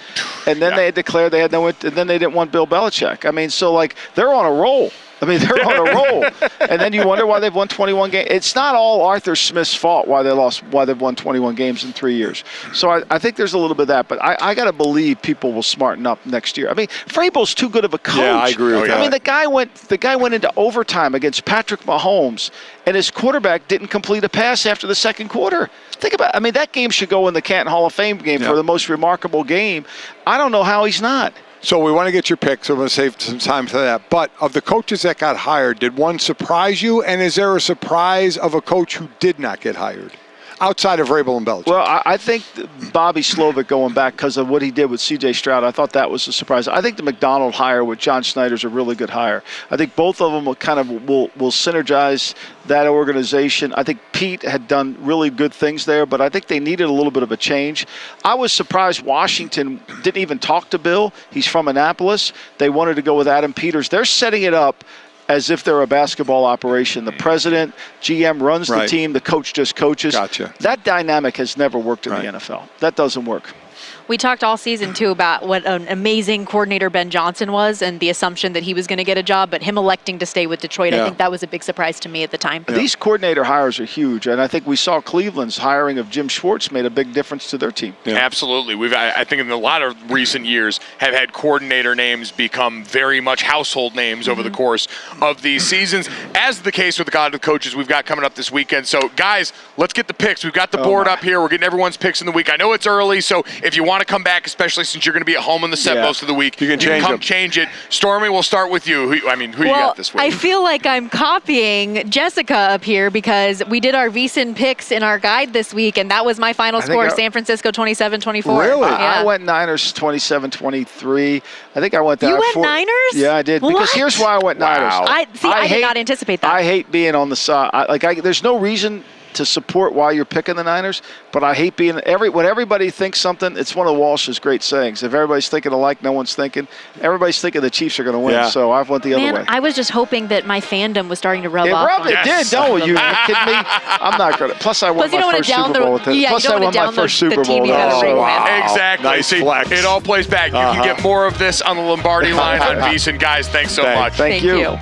and then they declared they had and then they didn't want Bill Belichick. I mean, so they're on a roll. I mean, they're on a roll. And then you wonder why they've won 21 games. It's not all Arthur Smith's fault why they've won 21 games in 3 years. So I think there's a little bit of that. But I got to believe people will smarten up next year. I mean, Vrabel's too good of a coach. Yeah, I agree with that. I mean, the guy went into overtime against Patrick Mahomes, and his quarterback didn't complete a pass after the second quarter. Think about it. I mean, that game should go in the Canton Hall of Fame game for the most remarkable game. I don't know how he's not. So we want to get your pick, so we're going to save some time for that. But of the coaches that got hired, did one surprise you? And is there a surprise of a coach who did not get hired? Outside of Vrabel and Belichick. Well, I think Bobby Slovic going back because of what he did with C.J. Stroud, I thought that was a surprise. I think the McDonald hire with John Snyder is a really good hire. I think both of them will will synergize that organization. I think Pete had done really good things there, but I think they needed a little bit of a change. I was surprised Washington didn't even talk to Bill. He's from Annapolis. They wanted to go with Adam Peters. They're setting it up as if they're a basketball operation. The president, GM runs the team, the coach just coaches. Gotcha. That dynamic has never worked in the NFL. That doesn't work. We talked all season, too, about what an amazing coordinator Ben Johnson was and the assumption that he was going to get a job, but him electing to stay with Detroit, I think that was a big surprise to me at the time. Yeah. These coordinator hires are huge, and I think we saw Cleveland's hiring of Jim Schwartz made a big difference to their team. Yeah. Absolutely. I think in a lot of recent years have had coordinator names become very much household names over the course of these seasons, as the case with the God of coaches we've got coming up this weekend. So, guys, let's get the picks. We've got the board up here. We're getting everyone's picks in the week. I know it's early, so if you want to come back, especially since you're going to be at home in the set most of the week, you can change it. Stormy, we'll start with you. Who you got this week? I feel like I'm copying Jessica up here because we did our VSiN picks in our guide this week, and that was my final score, San Francisco 27-24. Really? I went Niners 27-23. I think I went that. You went Niners? Yeah, I did. What? Because here's why I went Niners. I did not anticipate that. I hate being on the side. There's no reason to support why you're picking the Niners, but I hate being when everybody thinks something. It's one of Walsh's great sayings. If everybody's thinking alike, no one's thinking. Everybody's thinking the Chiefs are going to win, so I went the other way. I was just hoping that my fandom was starting to rub It off. rubbed. It did. Don't you? Are you kidding me? I'm not going to. Plus, I won my first Super Bowl with it. Yeah, Plus, you I don't won want to my first Super the Bowl. TV that So, wow. Exactly. Nice See, flex. it all plays back. You can get more of this on the Lombardi line on VSiN. Guys, thanks so much. Thank you.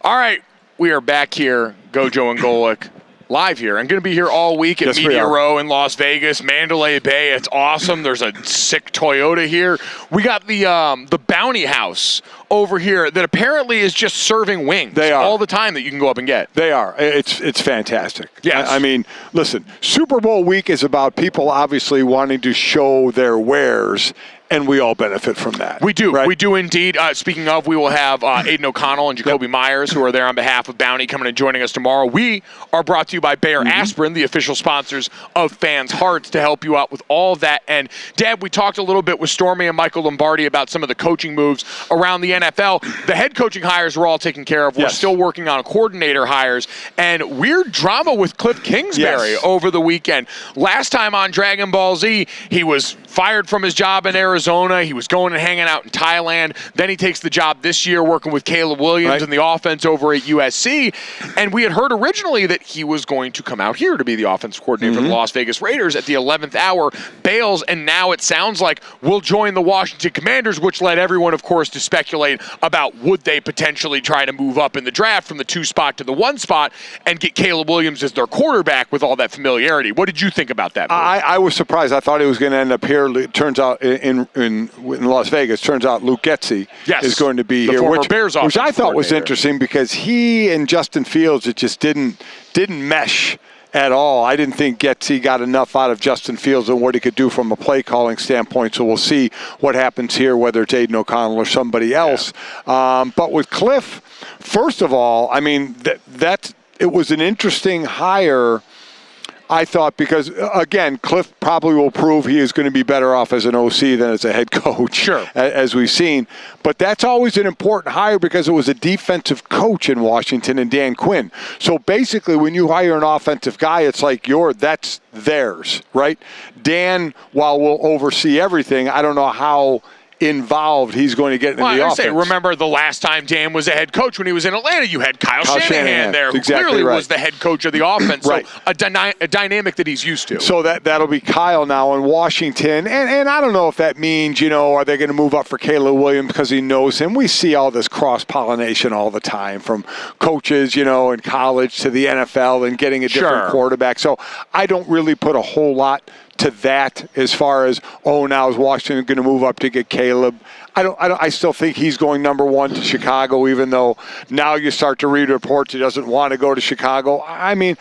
All right, we are back here, GoJo and Golic, live here. I'm going to be here all week at Yes, we Media are. Row in Las Vegas, Mandalay Bay. It's awesome. There's a sick Toyota here. We got the Bounty House over here that apparently is just serving wings They are. all the time that you can go up and get. They are. It's fantastic. Yes. I mean, listen, Super Bowl week is about people obviously wanting to show their wares, and we all benefit from that. We do. Right? We do indeed. Speaking of, we will have Aiden O'Connell and Jacoby Myers, who are there on behalf of Bounty, coming and joining us tomorrow. We are brought to you by Bayer Aspirin, the official sponsors of Fans' Hearts, to help you out with all of that. And, Dad, we talked a little bit with Stormy and Michael Lombardi about some of the coaching moves around the NFL. The head coaching hires were all taken care of. We're still working on coordinator hires. And weird drama with Cliff Kingsbury over the weekend. Last time on Dragon Ball Z, he was fired from his job in Arizona. He was going and hanging out in Thailand. Then he takes the job this year working with Caleb Williams and the offense over at USC. And we had heard originally that he was going to come out here to be the offensive coordinator for the Las Vegas Raiders. At the 11th hour, bails, and now it sounds like we'll join the Washington Commanders, which led everyone, of course, to speculate about would they potentially try to move up in the draft from the 2 spot to the 1 spot and get Caleb Williams as their quarterback with all that familiarity. What did you think about that move? I was surprised. I thought he was going to end up here. It turns out in Las Vegas, turns out Luke Getsy is going to be the here, former which Bears I thought was coordinator. interesting because he and Justin Fields, it just didn't mesh at all. I didn't think Getsy got enough out of Justin Fields and what he could do from a play calling standpoint. So we'll see what happens here, whether it's Aiden O'Connell or somebody else. But with Cliff, first of all, I mean, it was an interesting hire, I thought, because, again, Cliff probably will prove he is going to be better off as an OC than as a head coach, as we've seen. But that's always an important hire because it was a defensive coach in Washington and Dan Quinn. So basically, when you hire an offensive guy, it's like that's theirs, right? Dan, while will oversee everything, I don't know how involved he's going to get in the offense. Remember the last time Dan was a head coach when he was in Atlanta, you had Kyle Shanahan there, who clearly was the head coach of the offense. So a dynamic that he's used to. So that'll be Kyle now in Washington. And I don't know if that means, are they going to move up for Caleb Williams because he knows him? We see all this cross-pollination all the time from coaches, in college to the NFL and getting a different quarterback. So I don't really put a whole lot to that as far as, now is Washington going to move up to get Caleb? I still think he's going number 1 to Chicago, even though now you start to read reports he doesn't want to go to Chicago. I mean,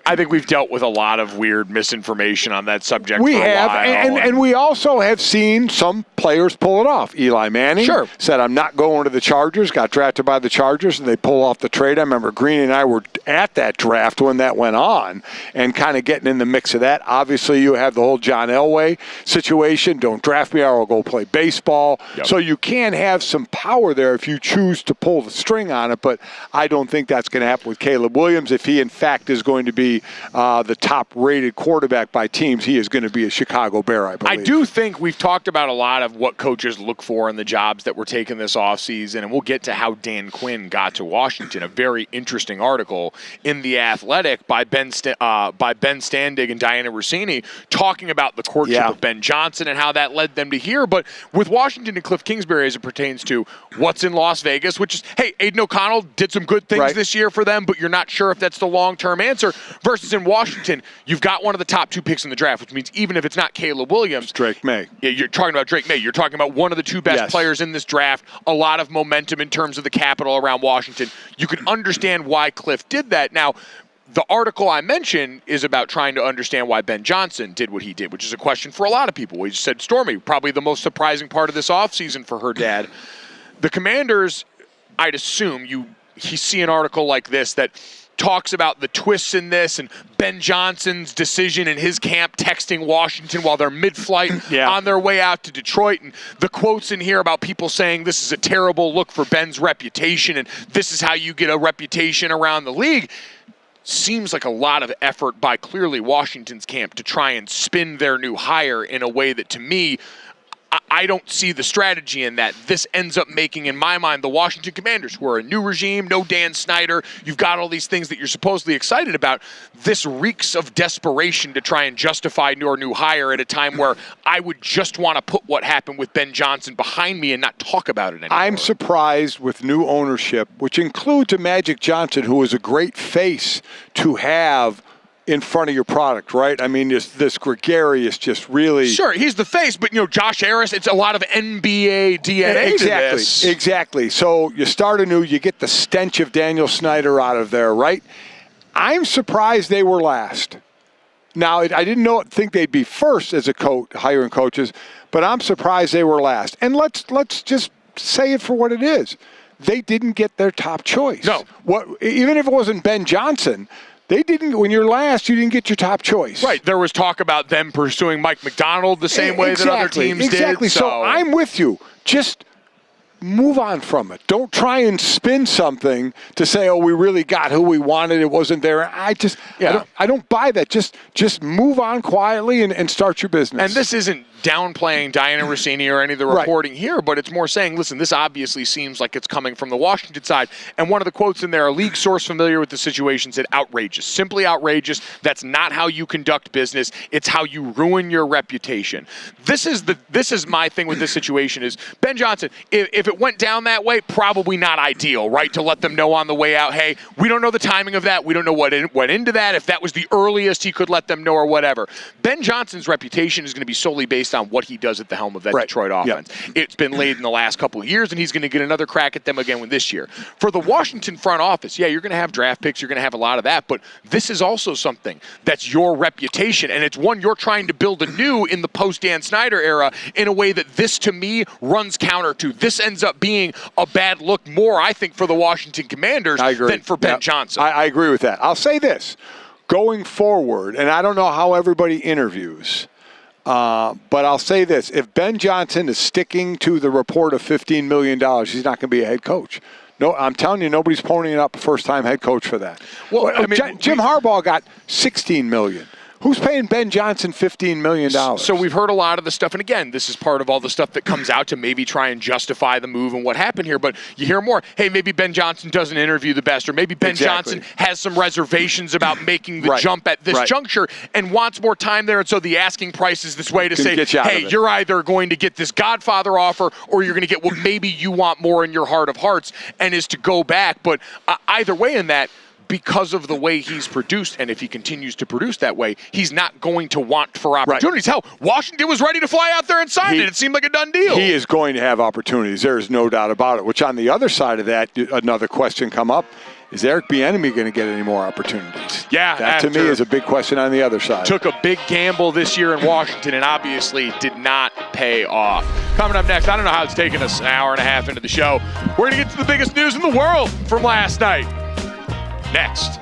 I think we've dealt with a lot of weird misinformation on that subject we for a have, while. and we also have seen some players pull it off. Eli Manning said, I'm not going to the Chargers, got drafted by the Chargers, and they pull off the trade. I remember Green and I were at that draft when that went on and kind of getting in the mix of that. Obviously, you have the whole John Elway situation. Don't draft me or I'll go play baseball. So you can have some power there if you choose to pull the string on it, but I don't think that's going to happen with Caleb Williams. If he, in fact, is going to be the top-rated quarterback by teams, he is going to be a Chicago Bear, I believe. I do think we've talked about a lot of what coaches look for in the jobs that were taken this offseason, and we'll get to how Dan Quinn got to Washington. A very interesting article in The Athletic by Ben Standig and Diana Rossini talking about the courtship of Ben Johnson and how that led them to here. But with Washington and Cliff Kingsbury as it pertains to what's in Las Vegas, which is, hey, Aiden O'Connell did some good things this year for them, but you're not sure if that's the long-term answer. Versus in Washington, you've got one of the top 2 picks in the draft, which means even if it's not Caleb Williams, Drake May. Yeah, you're talking about Drake May. You're talking about one of the 2 best players in this draft. A lot of momentum in terms of the capital around Washington. You can understand why Cliff did that. Now, the article I mentioned is about trying to understand why Ben Johnson did what he did, which is a question for a lot of people. We just said Stormy, probably the most surprising part of this offseason for her dad. The Commanders, I'd assume you see an article like this that talks about the twists in this and Ben Johnson's decision in his camp texting Washington while they're mid-flight on their way out to Detroit, and the quotes in here about people saying this is a terrible look for Ben's reputation and this is how you get a reputation around the league. Seems like a lot of effort by clearly Washington's camp to try and spin their new hire in a way that, to me, I don't see the strategy in that. This ends up making, in my mind, the Washington Commanders, who are a new regime, no Dan Snyder, you've got all these things that you're supposedly excited about. This reeks of desperation to try and justify your new hire at a time where I would just want to put what happened with Ben Johnson behind me and not talk about it anymore. I'm surprised with new ownership, which includes a Magic Johnson, who is a great face to have in front of your product, right? I mean, this gregarious, just really... Sure, he's the face, but, Josh Harris, it's a lot of NBA DNA to this. Exactly. So you start anew, you get the stench of Daniel Snyder out of there, right? I'm surprised they were last. Now, I didn't think they'd be first as a coach, hiring coaches, but I'm surprised they were last. And let's just say it for what it is. They didn't get their top choice. No. Even if it wasn't Ben Johnson... They didn't, when you're last, you didn't get your top choice. Right. There was talk about them pursuing Mike McDonald the same way that other teams did. Exactly. So I'm with you. Just move on from it. Don't try and spin something to say, we really got who we wanted. It wasn't there. I don't buy that. Just move on quietly and start your business. And this isn't downplaying Diana Rossini or any of the reporting here, but it's more saying, listen, this obviously seems like it's coming from the Washington side. And one of the quotes in there, a league source familiar with the situation said, outrageous, simply outrageous. That's not how you conduct business. It's how you ruin your reputation. This is my thing with this situation is Ben Johnson, if it went down that way, probably not ideal, right? To let them know on the way out, hey, we don't know the timing of that. We don't know what went into that. If that was the earliest he could let them know or whatever. Ben Johnson's reputation is going to be solely based on what he does at the helm of that Detroit offense. Yep. It's been laid in the last couple of years, and he's going to get another crack at them again this year. For the Washington front office, you're going to have draft picks, you're going to have a lot of that, but this is also something that's your reputation, and it's one you're trying to build anew in the post-Dan Snyder era in a way that this, to me, runs counter to. This ends up being a bad look more, I think, for the Washington Commanders than for Ben Johnson. I agree with that. I'll say this. Going forward, and I don't know how everybody interviews, but I'll say this. If Ben Johnson is sticking to the report of $15 million, he's not going to be a head coach. No, I'm telling you, nobody's ponying up a first-time head coach for that. Well, Jim Harbaugh got $16 million. Who's paying Ben Johnson $15 million? So we've heard a lot of the stuff, and again, this is part of all the stuff that comes out to maybe try and justify the move and what happened here, but you hear more, hey, maybe Ben Johnson doesn't interview the best, or maybe Ben Johnson has some reservations about making the jump at this juncture and wants more time there, and so the asking price is this way to say, hey, you're either going to get this Godfather offer or you're going to get what maybe you want more in your heart of hearts, and is to go back, but either way in that, because of the way he's produced, and if he continues to produce that way, he's not going to want for opportunities. Hell, Washington was ready to fly out there and sign it. It seemed like a done deal. He is going to have opportunities. There is no doubt about it. Which on the other side of that, another question come up, is Eric Bieniemy going to get any more opportunities? Yeah. That to me is a big question on the other side. Took a big gamble this year in Washington and obviously did not pay off. Coming up next, I don't know how it's taken us an hour and a half into the show. We're going to get to the biggest news in the world from last night. Next.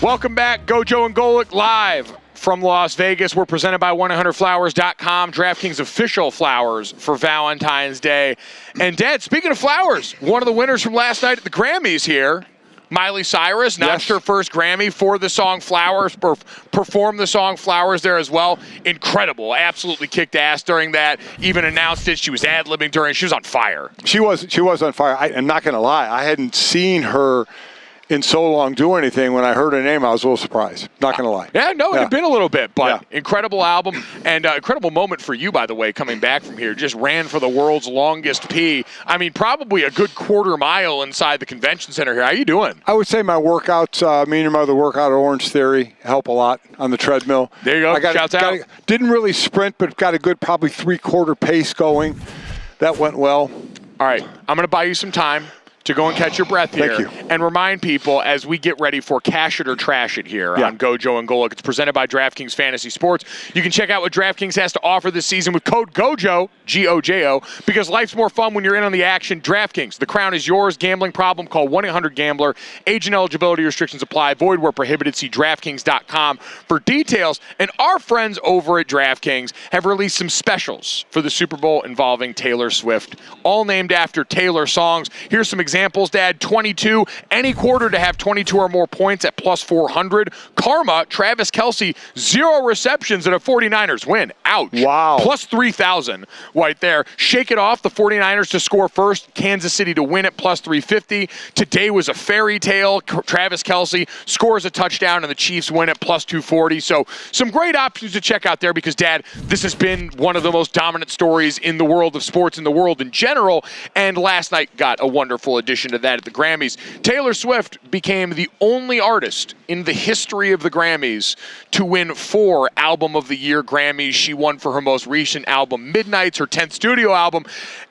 Welcome back, GoJo and Golic live from Las Vegas. We're presented by 100flowers.com, DraftKings official flowers for Valentine's Day. And Dad, speaking of flowers, one of the winners from last night at the Grammys here, Miley Cyrus, notched her first Grammy for the song Flowers, performed the song Flowers there as well. Incredible. Absolutely kicked ass during that. Even announced it. She was ad-libbing during. She was on fire. She was on fire. I'm not going to lie. I hadn't seen her in so long do anything. When I heard her name, I was a little surprised. Not going to lie. Yeah, no, it had been a little bit, but incredible album and incredible moment for you, by the way, coming back from here. Just ran for the world's longest pee. I mean, probably a good quarter mile inside the convention center here. How you doing? I would say my workouts, me and your mother work out at Orange Theory, help a lot on the treadmill. There you go. Shouts out. Didn't really sprint, but got a good probably 3/4 pace going. That went well. All right, I'm going to buy you some time to go and catch your breath here. Thank you. And remind people as we get ready for Cash It or Trash It here on GoJo and Golic. It's presented by DraftKings Fantasy Sports. You can check out what DraftKings has to offer this season with code GOJO, G-O-J-O, because life's more fun when you're in on the action. DraftKings, the crown is yours. Gambling problem, call 1-800-GAMBLER. Age and eligibility restrictions apply. Void where prohibited. See DraftKings.com for details. And our friends over at DraftKings have released some specials for the Super Bowl involving Taylor Swift, all named after Taylor songs. Here's some examples, Dad. 22, any quarter to have 22 or more points at plus 400. Karma, Travis Kelce, 0 receptions and a 49ers win. Ouch. Wow. Plus 3,000 right there. Shake it off, the 49ers to score first, Kansas City to win at plus 350. Today was a fairy tale. Travis Kelce scores a touchdown and the Chiefs win at plus 240. So some great options to check out there because, Dad, this has been one of the most dominant stories in the world of sports, in the world in general. And last night got a wonderful addition to that at the Grammys. Taylor Swift became the only artist in the history of the Grammys to win 4 Album of the Year Grammys. She won for her most recent album, Midnights, her 10th studio album.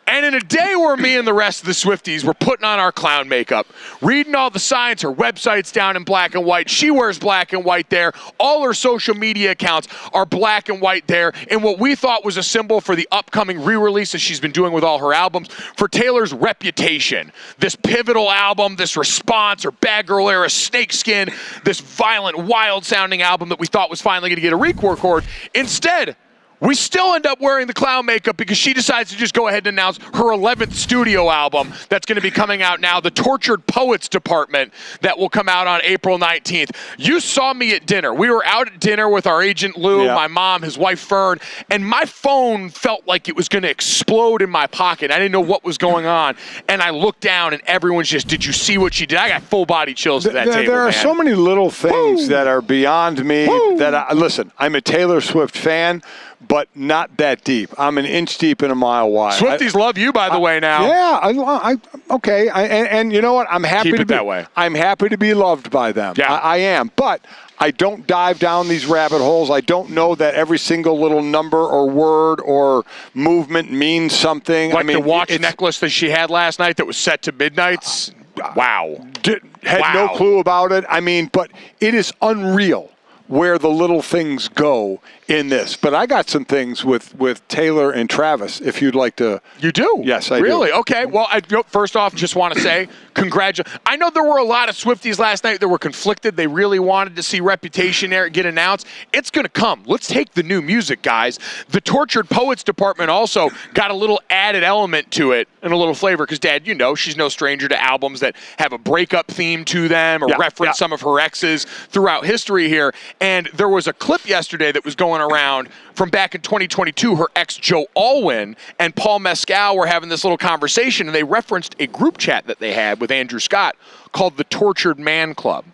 And in a day where me and the rest of the Swifties were putting on our clown makeup, reading all the signs, her website's down in black and white. She wears black and white there. All her social media accounts are black and white there. And what we thought was a symbol for the upcoming re-releases she's been doing with all her albums, for Taylor's reputation. This pivotal album, this Response, her Bad Girl era, Snakeskin, this violent, wild-sounding album that we thought was finally going to get a record. Instead, we still end up wearing the clown makeup because she decides to just go ahead and announce her 11th studio album that's going to be coming out now, The Tortured Poets Department, that will come out on April 19th. You saw me at dinner. We were out at dinner with our agent Lou, my mom, his wife Fern, and my phone felt like it was going to explode in my pocket. I didn't know what was going on, and I looked down, and everyone's just, did you see what she did? I got full body chills at that table, There are so many little things that are beyond me. Listen, I'm a Taylor Swift fan, but not that deep. I'm an inch deep and a mile wide. Swifties love you, by the way, now. Yeah, okay. And you know what? I'm happy Keep to it be that way. I'm happy to be loved by them. Yeah. I am. But I don't dive down these rabbit holes. I don't know that every single little number or word or movement means something. Like the watch necklace that she had last night that was set to Midnights. Wow. Had no clue about it. I mean, but it is unreal where the little things go in this. But I got some things with Taylor and Travis, if you'd like to. You do? Yes, I do. Really? Okay. Well, first off, just want to say congratulations. I know there were a lot of Swifties last night that were conflicted. They really wanted to see Reputation there get announced. It's going to come. Let's take the new music, guys. The Tortured Poets Department also got a little added element to it and a little flavor because, Dad, you know she's no stranger to albums that have a breakup theme to them or reference some of her exes throughout history here. And there was a clip yesterday that was going around from back in 2022. Her ex, Joe Alwyn, and Paul Mescal were having this little conversation, and they referenced a group chat that they had with Andrew Scott called the Tortured Man Club.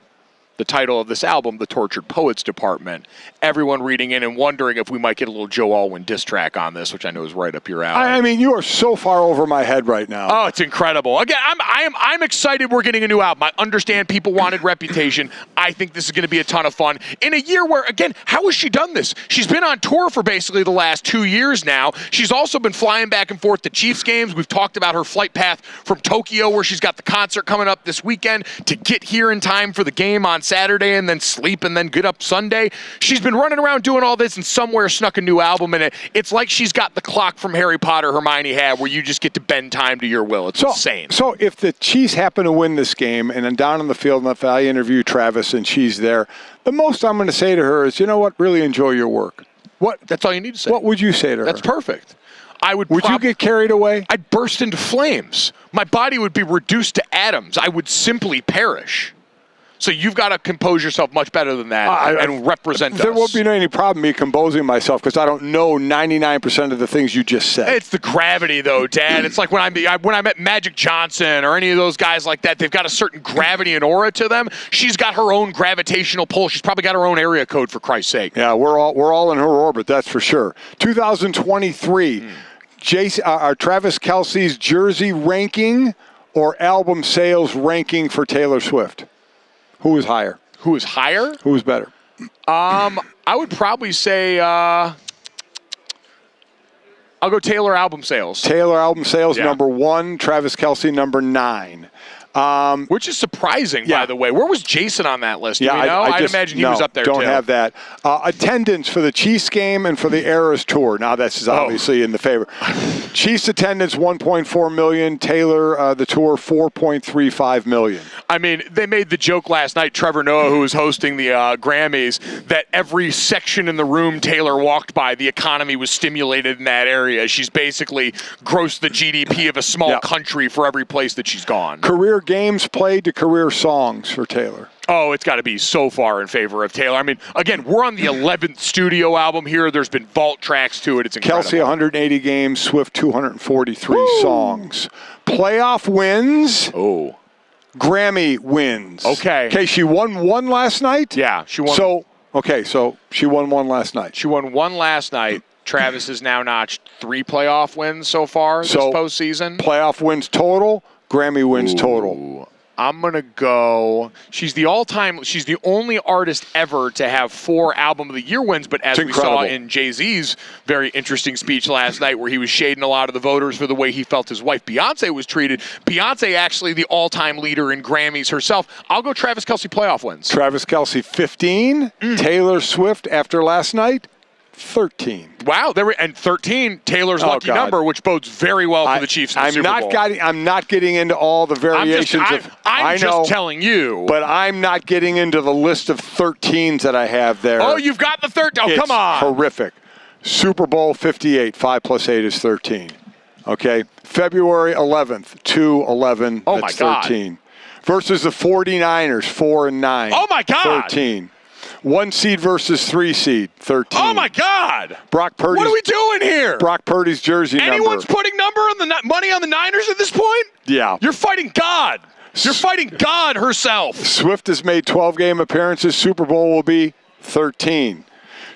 The title of this album, The Tortured Poets Department. Everyone reading in and wondering if we might get a little Joe Alwyn diss track on this, which I know is right up your alley. I mean, you are so far over my head right now. Oh, it's incredible. Again, I'm excited we're getting a new album. I understand people wanted Reputation. I think this is going to be a ton of fun. In a year where, again, how has she done this? She's been on tour for basically the last 2 years now. She's also been flying back and forth to Chiefs games. We've talked about her flight path from Tokyo, where she's got the concert coming up this weekend, to get here in time for the game on Saturday and then sleep and then get up Sunday. She's been running around doing all this and somewhere snuck a new album in it. It's like she's got the clock from Harry Potter Hermione had where you just get to bend time to your will. It's insane. So if the Chiefs happen to win this game and I'm down on the field and if I interview Travis and she's there, the most I'm going to say to her is, you know what, really enjoy your work. What? That's all you need to say. What would you say to her? That's perfect. Would you get carried away? I'd burst into flames. My body would be reduced to atoms. I would simply perish. So you've got to compose yourself much better than that and represent us. There won't be any problem me composing myself because I don't know 99% of the things you just said. It's the gravity, though, Dad. It's like when I met Magic Johnson or any of those guys like that, they've got a certain gravity and aura to them. She's got her own gravitational pull. She's probably got her own area code, for Christ's sake. Yeah, we're all in her orbit, that's for sure. 2023, Travis Kelce's jersey ranking or album sales ranking for Taylor Swift? Who is higher? Who is higher? Who is better? I would probably say I'll go Taylor album sales. Taylor album sales, number 1. Travis Kelce, number 9. Which is surprising, by the way. Where was Jason on that list? Yeah, I'd imagine he was up there, don't too. Have that. Attendance for the Chiefs game and for the Eras Tour. Now, this is obviously in the favor. Chiefs attendance, 1.4 million. Taylor, the tour, 4.35 million. I mean, they made the joke last night, Trevor Noah, who was hosting the Grammys, that every section in the room Taylor walked by, the economy was stimulated in that area. She's basically grossed the GDP of a small country for every place that she's gone. Career games played to career songs for Taylor. Oh, it's got to be so far in favor of Taylor. I mean, again, we're on the 11th studio album here. There's been vault tracks to it. It's incredible. Kelce, 180 games. Swift, 243 songs. Playoff wins. Oh. Grammy wins. Okay, she won one last night? Yeah, she won. So she won one last night. She won one last night. Travis has now notched 3 playoff wins so far this postseason. Playoff wins total. Grammy wins total. I'm going to go. She's the only artist ever to have 4 Album of the Year wins, but as we saw in Jay-Z's very interesting speech last night where he was shading a lot of the voters for the way he felt his wife Beyonce was treated, Beyonce actually the all-time leader in Grammys herself. I'll go Travis Kelce playoff wins. Travis Kelce, 15. Taylor Swift, after last night, 13. Wow, 13, Taylor's lucky number, which bodes very well for the Chiefs in the Super Bowl. I'm not getting into all the variations I'm just telling you. But I'm not getting into the list of 13s that I have there. Oh, you've got the 13. Oh, come on. Horrific. Super Bowl 58, 5 plus 8 is 13. Okay. February 11th, 2-11, oh that's my God. 13. Versus the 49ers, 4 and 9. Oh, my God. 13. 1 seed versus 3 seed, 13. Oh, my God. Brock Purdy. What are we doing here? Brock Purdy's jersey Anyone's number. putting money on the Niners at this point? Yeah. You're fighting God. You're fighting God herself. Swift has made 12 game appearances. Super Bowl will be 13.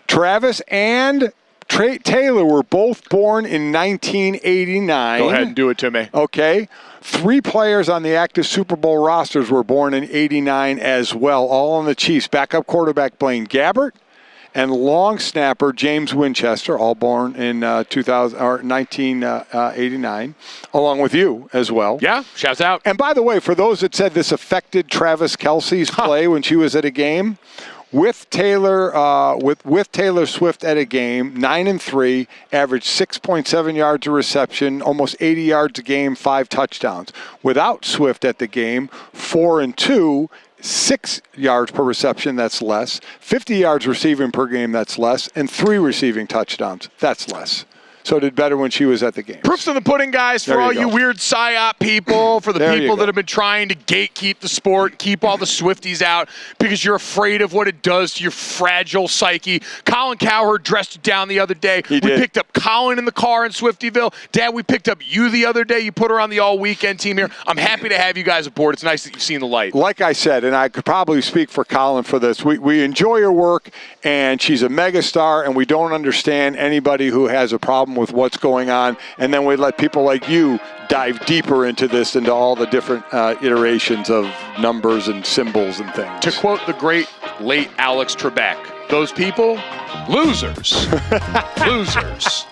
Travis and Taylor were both born in 1989. Go ahead and do it to me. Okay. 3 players on the active Super Bowl rosters were born in 89 as well, all on the Chiefs. Backup quarterback Blaine Gabbert and long snapper James Winchester, all born in 1989, along with you as well. Yeah, shouts out. And by the way, for those that said this affected Travis Kelce's play when she was at a game, with Taylor Swift at a game, 9-3, averaged 6.7 yards a reception, almost 80 yards a game, 5 touchdowns. Without Swift at the game, 4-2, 6 yards per reception, that's less. 50 yards receiving per game, that's less. And 3 receiving touchdowns, that's less. So did better when she was at the game. Proofs in the pudding, guys, for all you weird PSYOP people, for the people that have been trying to gatekeep the sport, keep all the Swifties out because you're afraid of what it does to your fragile psyche. Colin Cowherd dressed it down the other day. We picked up Colin in the car in Swiftyville. Dad, we picked up you the other day. You put her on the all-weekend team here. I'm happy to have you guys aboard. It's nice that you've seen the light. Like I said, and I could probably speak for Colin for this, we enjoy her work, and she's a megastar, and we don't understand anybody who has a problem with what's going on, and then we let people like you dive deeper into this, into all the different iterations of numbers and symbols and things. To quote the great late Alex Trebek, those people, losers. Losers.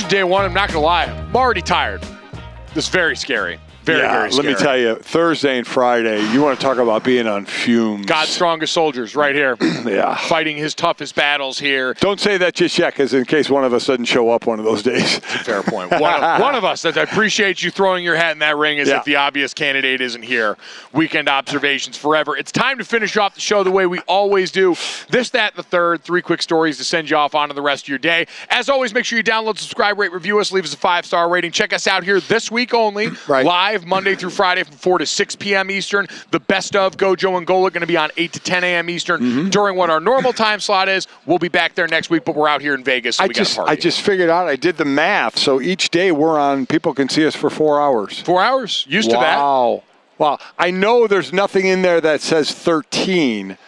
mentioned day one. I'm not going to lie. I'm already tired. This is very scary. Very scary. Let me tell you, Thursday and Friday, you want to talk about being on fumes. God's strongest soldiers right here. Yeah. Fighting his toughest battles here. Don't say that just yet, because in case one of us doesn't show up one of those days. Fair point. One of us. I appreciate you throwing your hat in that ring as if the obvious candidate isn't here. Weekend observations forever. It's time to finish off the show the way we always do. This, that, and the third. 3 quick stories to send you off onto the rest of your day. As always, make sure you download, subscribe, rate, review us, leave us a 5-star rating. Check us out here this week only. Live Monday through Friday from 4 to 6 p.m. Eastern. The best of GoJo and Golic going to be on 8 to 10 a.m. Eastern during what our normal time slot is. We'll be back there next week, but we're out here in Vegas, so we got a party. I just figured out, I did the math, so each day we're on, people can see us for 4 hours. 4 hours? Used to that. Wow. I know there's nothing in there that says 13,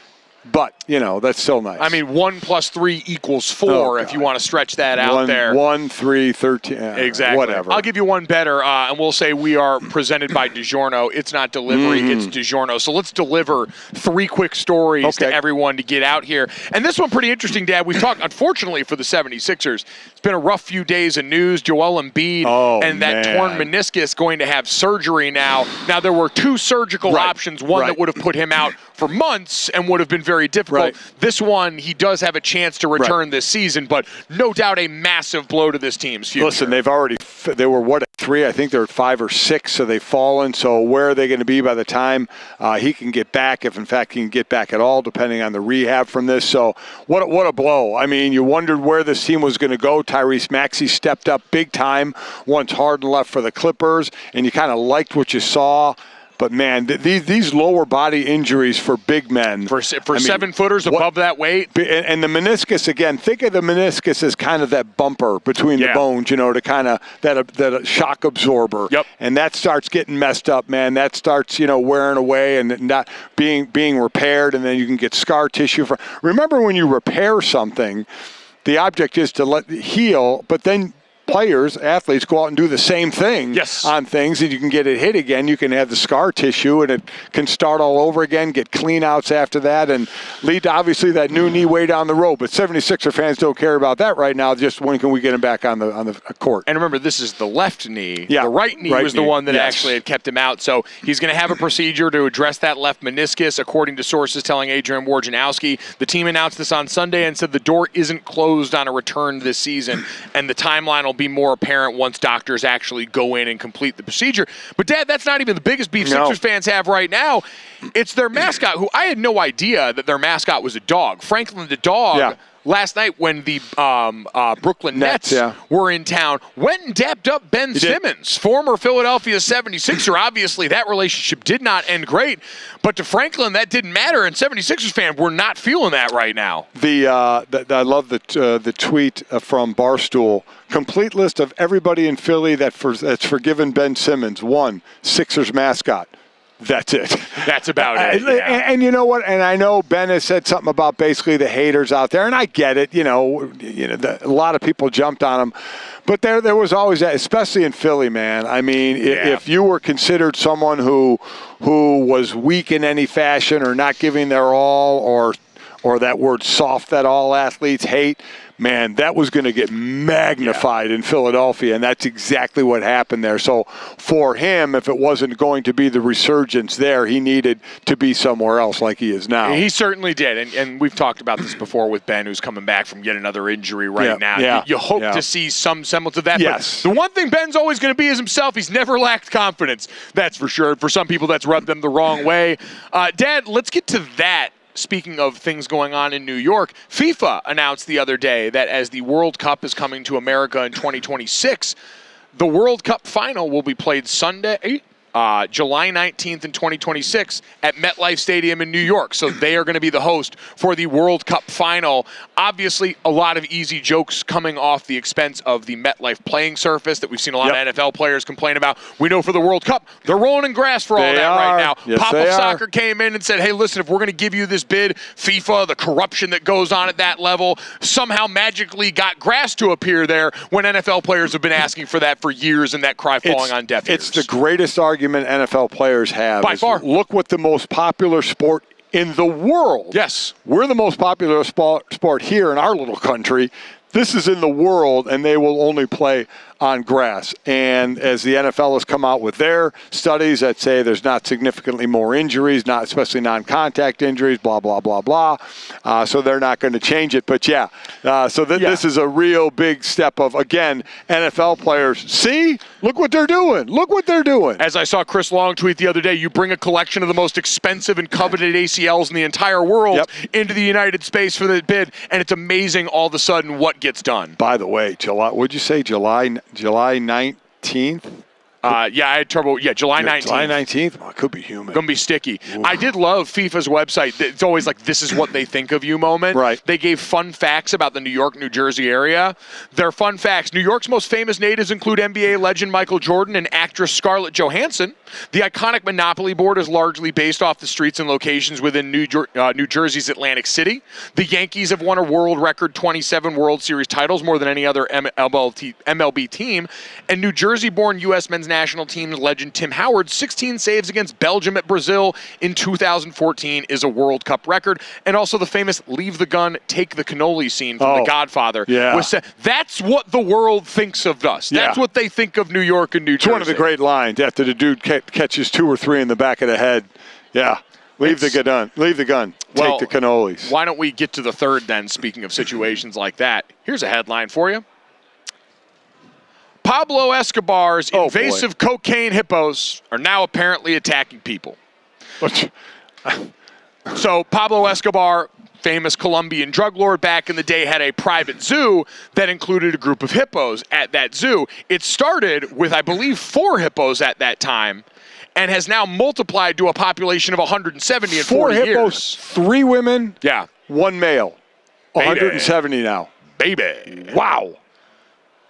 but, that's still nice. I mean, 1 + 3 = 4 if you want to stretch that out there. 1, 3, 13. Exactly. Whatever. I'll give you one better, and we'll say we are presented by DiGiorno. It's not delivery, it's DiGiorno. So let's deliver 3 quick stories to everyone to get out here. And this one pretty interesting, Dad. We've talked, unfortunately for the 76ers, it's been a rough few days of news. Joel Embiid and that torn meniscus going to have surgery now. Now, there were 2 surgical options, one that would have put him out for months and would have been very difficult. This one, he does have a chance to return this season, but no doubt a massive blow to this team's future. Listen, they were at 3? I think they're at 5 or 6, so they've fallen. So where are they going to be by the time he can get back, if in fact he can get back at all, depending on the rehab from this? So what a blow. I mean, you wondered where this team was going to go. Tyrese Maxey stepped up big time once Harden left for the Clippers, and you kind of liked what you saw. But, man, these lower body injuries for big men. For 7-footers above that weight. And the meniscus, again, think of the meniscus as kind of that bumper between the bones, to kind of that shock absorber. Yep. And that starts getting messed up, man. That starts, wearing away and not being repaired, and then you can get scar tissue. Remember, when you repair something, the object is to let it heal, but then athletes go out and do the same thing on things, and you can get it hit again. You can have the scar tissue, and it can start all over again, get clean outs after that, and lead to obviously that new knee way down the road. But 76er fans don't care about that right now. Just when can we get him back on the court? And remember, this is the left knee. Yeah. The right knee was the one that actually had kept him out. So he's going to have a procedure to address that left meniscus, according to sources telling Adrian Wojnarowski. The team announced this on Sunday and said the door isn't closed on a return this season, and the timeline will be more apparent once doctors actually go in and complete the procedure. But, Dad, that's not even the biggest beef Sixers fans have right now. It's their mascot, who I had no idea that their mascot was a dog. Franklin the dog, last night when the Brooklyn Nets were in town, went and dapped up Ben Simmons, former Philadelphia 76er. Obviously, that relationship did not end great. But to Franklin, that didn't matter. And 76ers fans, we're not feeling that right now. I love the tweet from Barstool. Complete list of everybody in Philly that's forgiven Ben Simmons. 1, Sixers mascot. That's it. That's about it. And you know what? And I know Ben has said something about basically the haters out there, and I get it. A lot of people jumped on him, but there was always that, especially in Philly, man. I mean, if you were considered someone who was weak in any fashion or not giving their all, or that word soft that all athletes hate, man, that was going to get magnified in Philadelphia, and that's exactly what happened there. So for him, if it wasn't going to be the resurgence there, he needed to be somewhere else like he is now. He certainly did, and we've talked about this before with Ben, who's coming back from yet another injury right now. Yeah. You hope to see some semblance of that. Yes. But the one thing Ben's always going to be is himself. He's never lacked confidence, that's for sure. For some people, that's rubbed them the wrong way. Dad, let's get to that. Speaking of things going on in New York, FIFA announced the other day that as the World Cup is coming to America in 2026, the World Cup final will be played Sunday, July 19th in 2026 at MetLife Stadium in New York. So they are going to be the host for the World Cup final. Obviously, a lot of easy jokes coming off the expense of the MetLife playing surface that we've seen a lot of NFL players complain about. We know for the World Cup, they're rolling in grass for all that right now. Yes, Pop Up Soccer came in and said, hey, listen, if we're going to give you this bid, FIFA, the corruption that goes on at that level, somehow magically got grass to appear there when NFL players have been asking for that for years, and that cry falling on deaf ears. It's the greatest argument NFL players have. By far. Look what the most popular sport in the world. Yes. We're the most popular sport here in our little country. This is in the world, and they will only play on grass. And as the NFL has come out with their studies that say there's not significantly more injuries, not especially non-contact injuries, blah, blah, blah, blah. So they're not going to change it. But, this is a real big step of, again, NFL players. See? Look what they're doing. Look what they're doing. As I saw Chris Long tweet the other day, you bring a collection of the most expensive and coveted ACLs in the entire world into the United States for the bid, and it's amazing all of a sudden what gets done. By the way, would you say July 19th? I had trouble. Yeah, July 19th. July 19th? Well, it could be humid. Going to be sticky. Ooh. I did love FIFA's website. It's always like, this is what they think of you moment. Right. They gave fun facts about the New York, New Jersey area. Their fun facts. New York's most famous natives include NBA legend Michael Jordan and actress Scarlett Johansson. The iconic Monopoly board is largely based off the streets and locations within New Jersey's Atlantic City. The Yankees have won a world record 27 World Series titles, more than any other MLB team. And New Jersey-born U.S. men's national team legend Tim Howard's 16 saves against Belgium at Brazil in 2014 is a World Cup record. And also the famous leave the gun, take the cannoli scene from The Godfather. Yeah. That's what the world thinks of us. That's what they think of New York and New Jersey. It's one of the great lines after the dude catches 2 or 3 in the back of the head. Yeah. Leave the gun. Take the cannolis. Why don't we get to the third then, speaking of situations like that? Here's a headline for you. Pablo Escobar's invasive cocaine hippos are now apparently attacking people. So Pablo Escobar, famous Colombian drug lord back in the day, had a private zoo that included a group of hippos at that zoo. It started with, I believe, 4 hippos at that time and has now multiplied to a population of 170 in 40 years. 4 hippos, 3 women, 1 male. Baby. 170 now. Baby. Wow.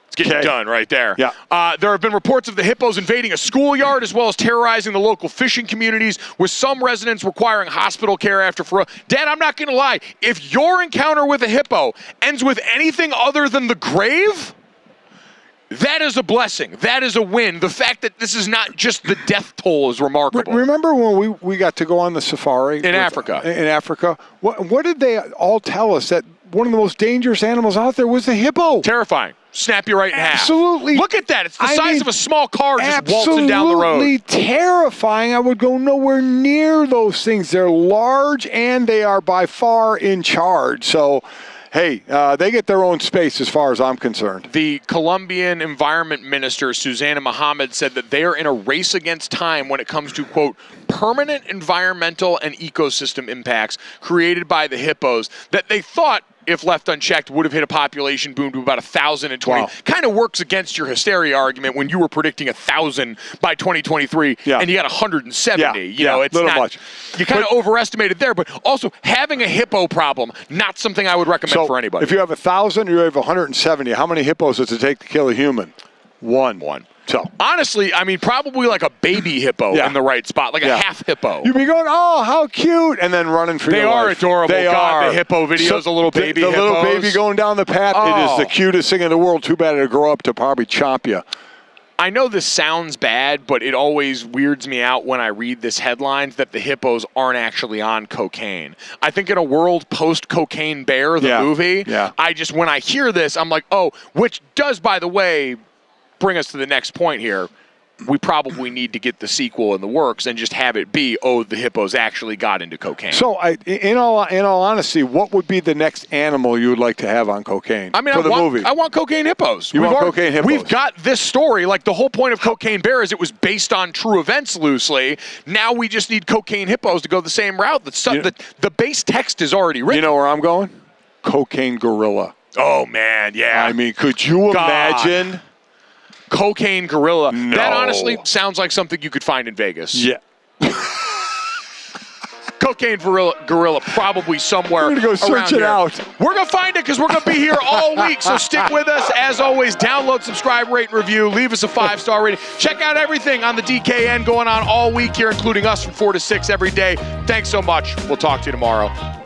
It's getting done right there. Yeah. There have been reports of the hippos invading a schoolyard as well as terrorizing the local fishing communities, with some residents requiring hospital care after Dad, I'm not going to lie. If your encounter with a hippo ends with anything other than the grave, that is a blessing. That is a win. The fact that this is not just the death toll is remarkable. Remember when we got to go on the safari? In Africa. In Africa. What did they all tell us? That one of the most dangerous animals out there was the hippo. Terrifying. Snap you right in half. Absolutely. Look at that. It's the size of a small car just waltzing down the road. Absolutely terrifying. I would go nowhere near those things. They're large, and they are by far in charge. So, hey, they get their own space as far as I'm concerned. The Colombian environment minister, Susana Mohammed, said that they are in a race against time when it comes to, quote, permanent environmental and ecosystem impacts created by the hippos that they thought, if left unchecked, would have hit a population boom to about 1,020. Wow. Kind of works against your hysteria argument when you were predicting 1,000 by 2023, and you got 170. You know, it's not much. You kind of overestimated there, but also having a hippo problem, not something I would recommend for anybody. If you have 1,000 or you have 170, how many hippos does it take to kill a human? One. So honestly, I mean, probably like a baby hippo in the right spot, like a half hippo. You'd be going, oh, how cute, and then running for your life. They are adorable. They are. The hippo videos, a little baby hippos. The little baby going down the path, it is the cutest thing in the world. Too bad it'll grow up to probably chomp you. I know this sounds bad, but it always weirds me out when I read this headline that the hippos aren't actually on cocaine. I think in a world post-Cocaine Bear, the movie, when I hear this, I'm like, oh, which does, by the way, bring us to the next point here. We probably need to get the sequel in the works and just have it be, oh, the hippos actually got into cocaine. So, in all honesty, what would be the next animal you would like to have on cocaine for the movie? I want cocaine hippos. You want cocaine hippos? We've got this story. Like, the whole point of Cocaine Bear is it was based on true events loosely. Now we just need cocaine hippos to go the same route. The base text is already written. You know where I'm going? Cocaine gorilla. Oh, man, yeah. I mean, could you imagine? Cocaine gorilla. No. That honestly sounds like something you could find in Vegas. Yeah. Cocaine gorilla probably somewhere around here. We're going to go search it out. We're going to find it because we're going to be here all week. So stick with us. As always, download, subscribe, rate, and review. Leave us a 5-star rating. Check out everything on the DKN going on all week here, including us from 4 to 6 every day. Thanks so much. We'll talk to you tomorrow.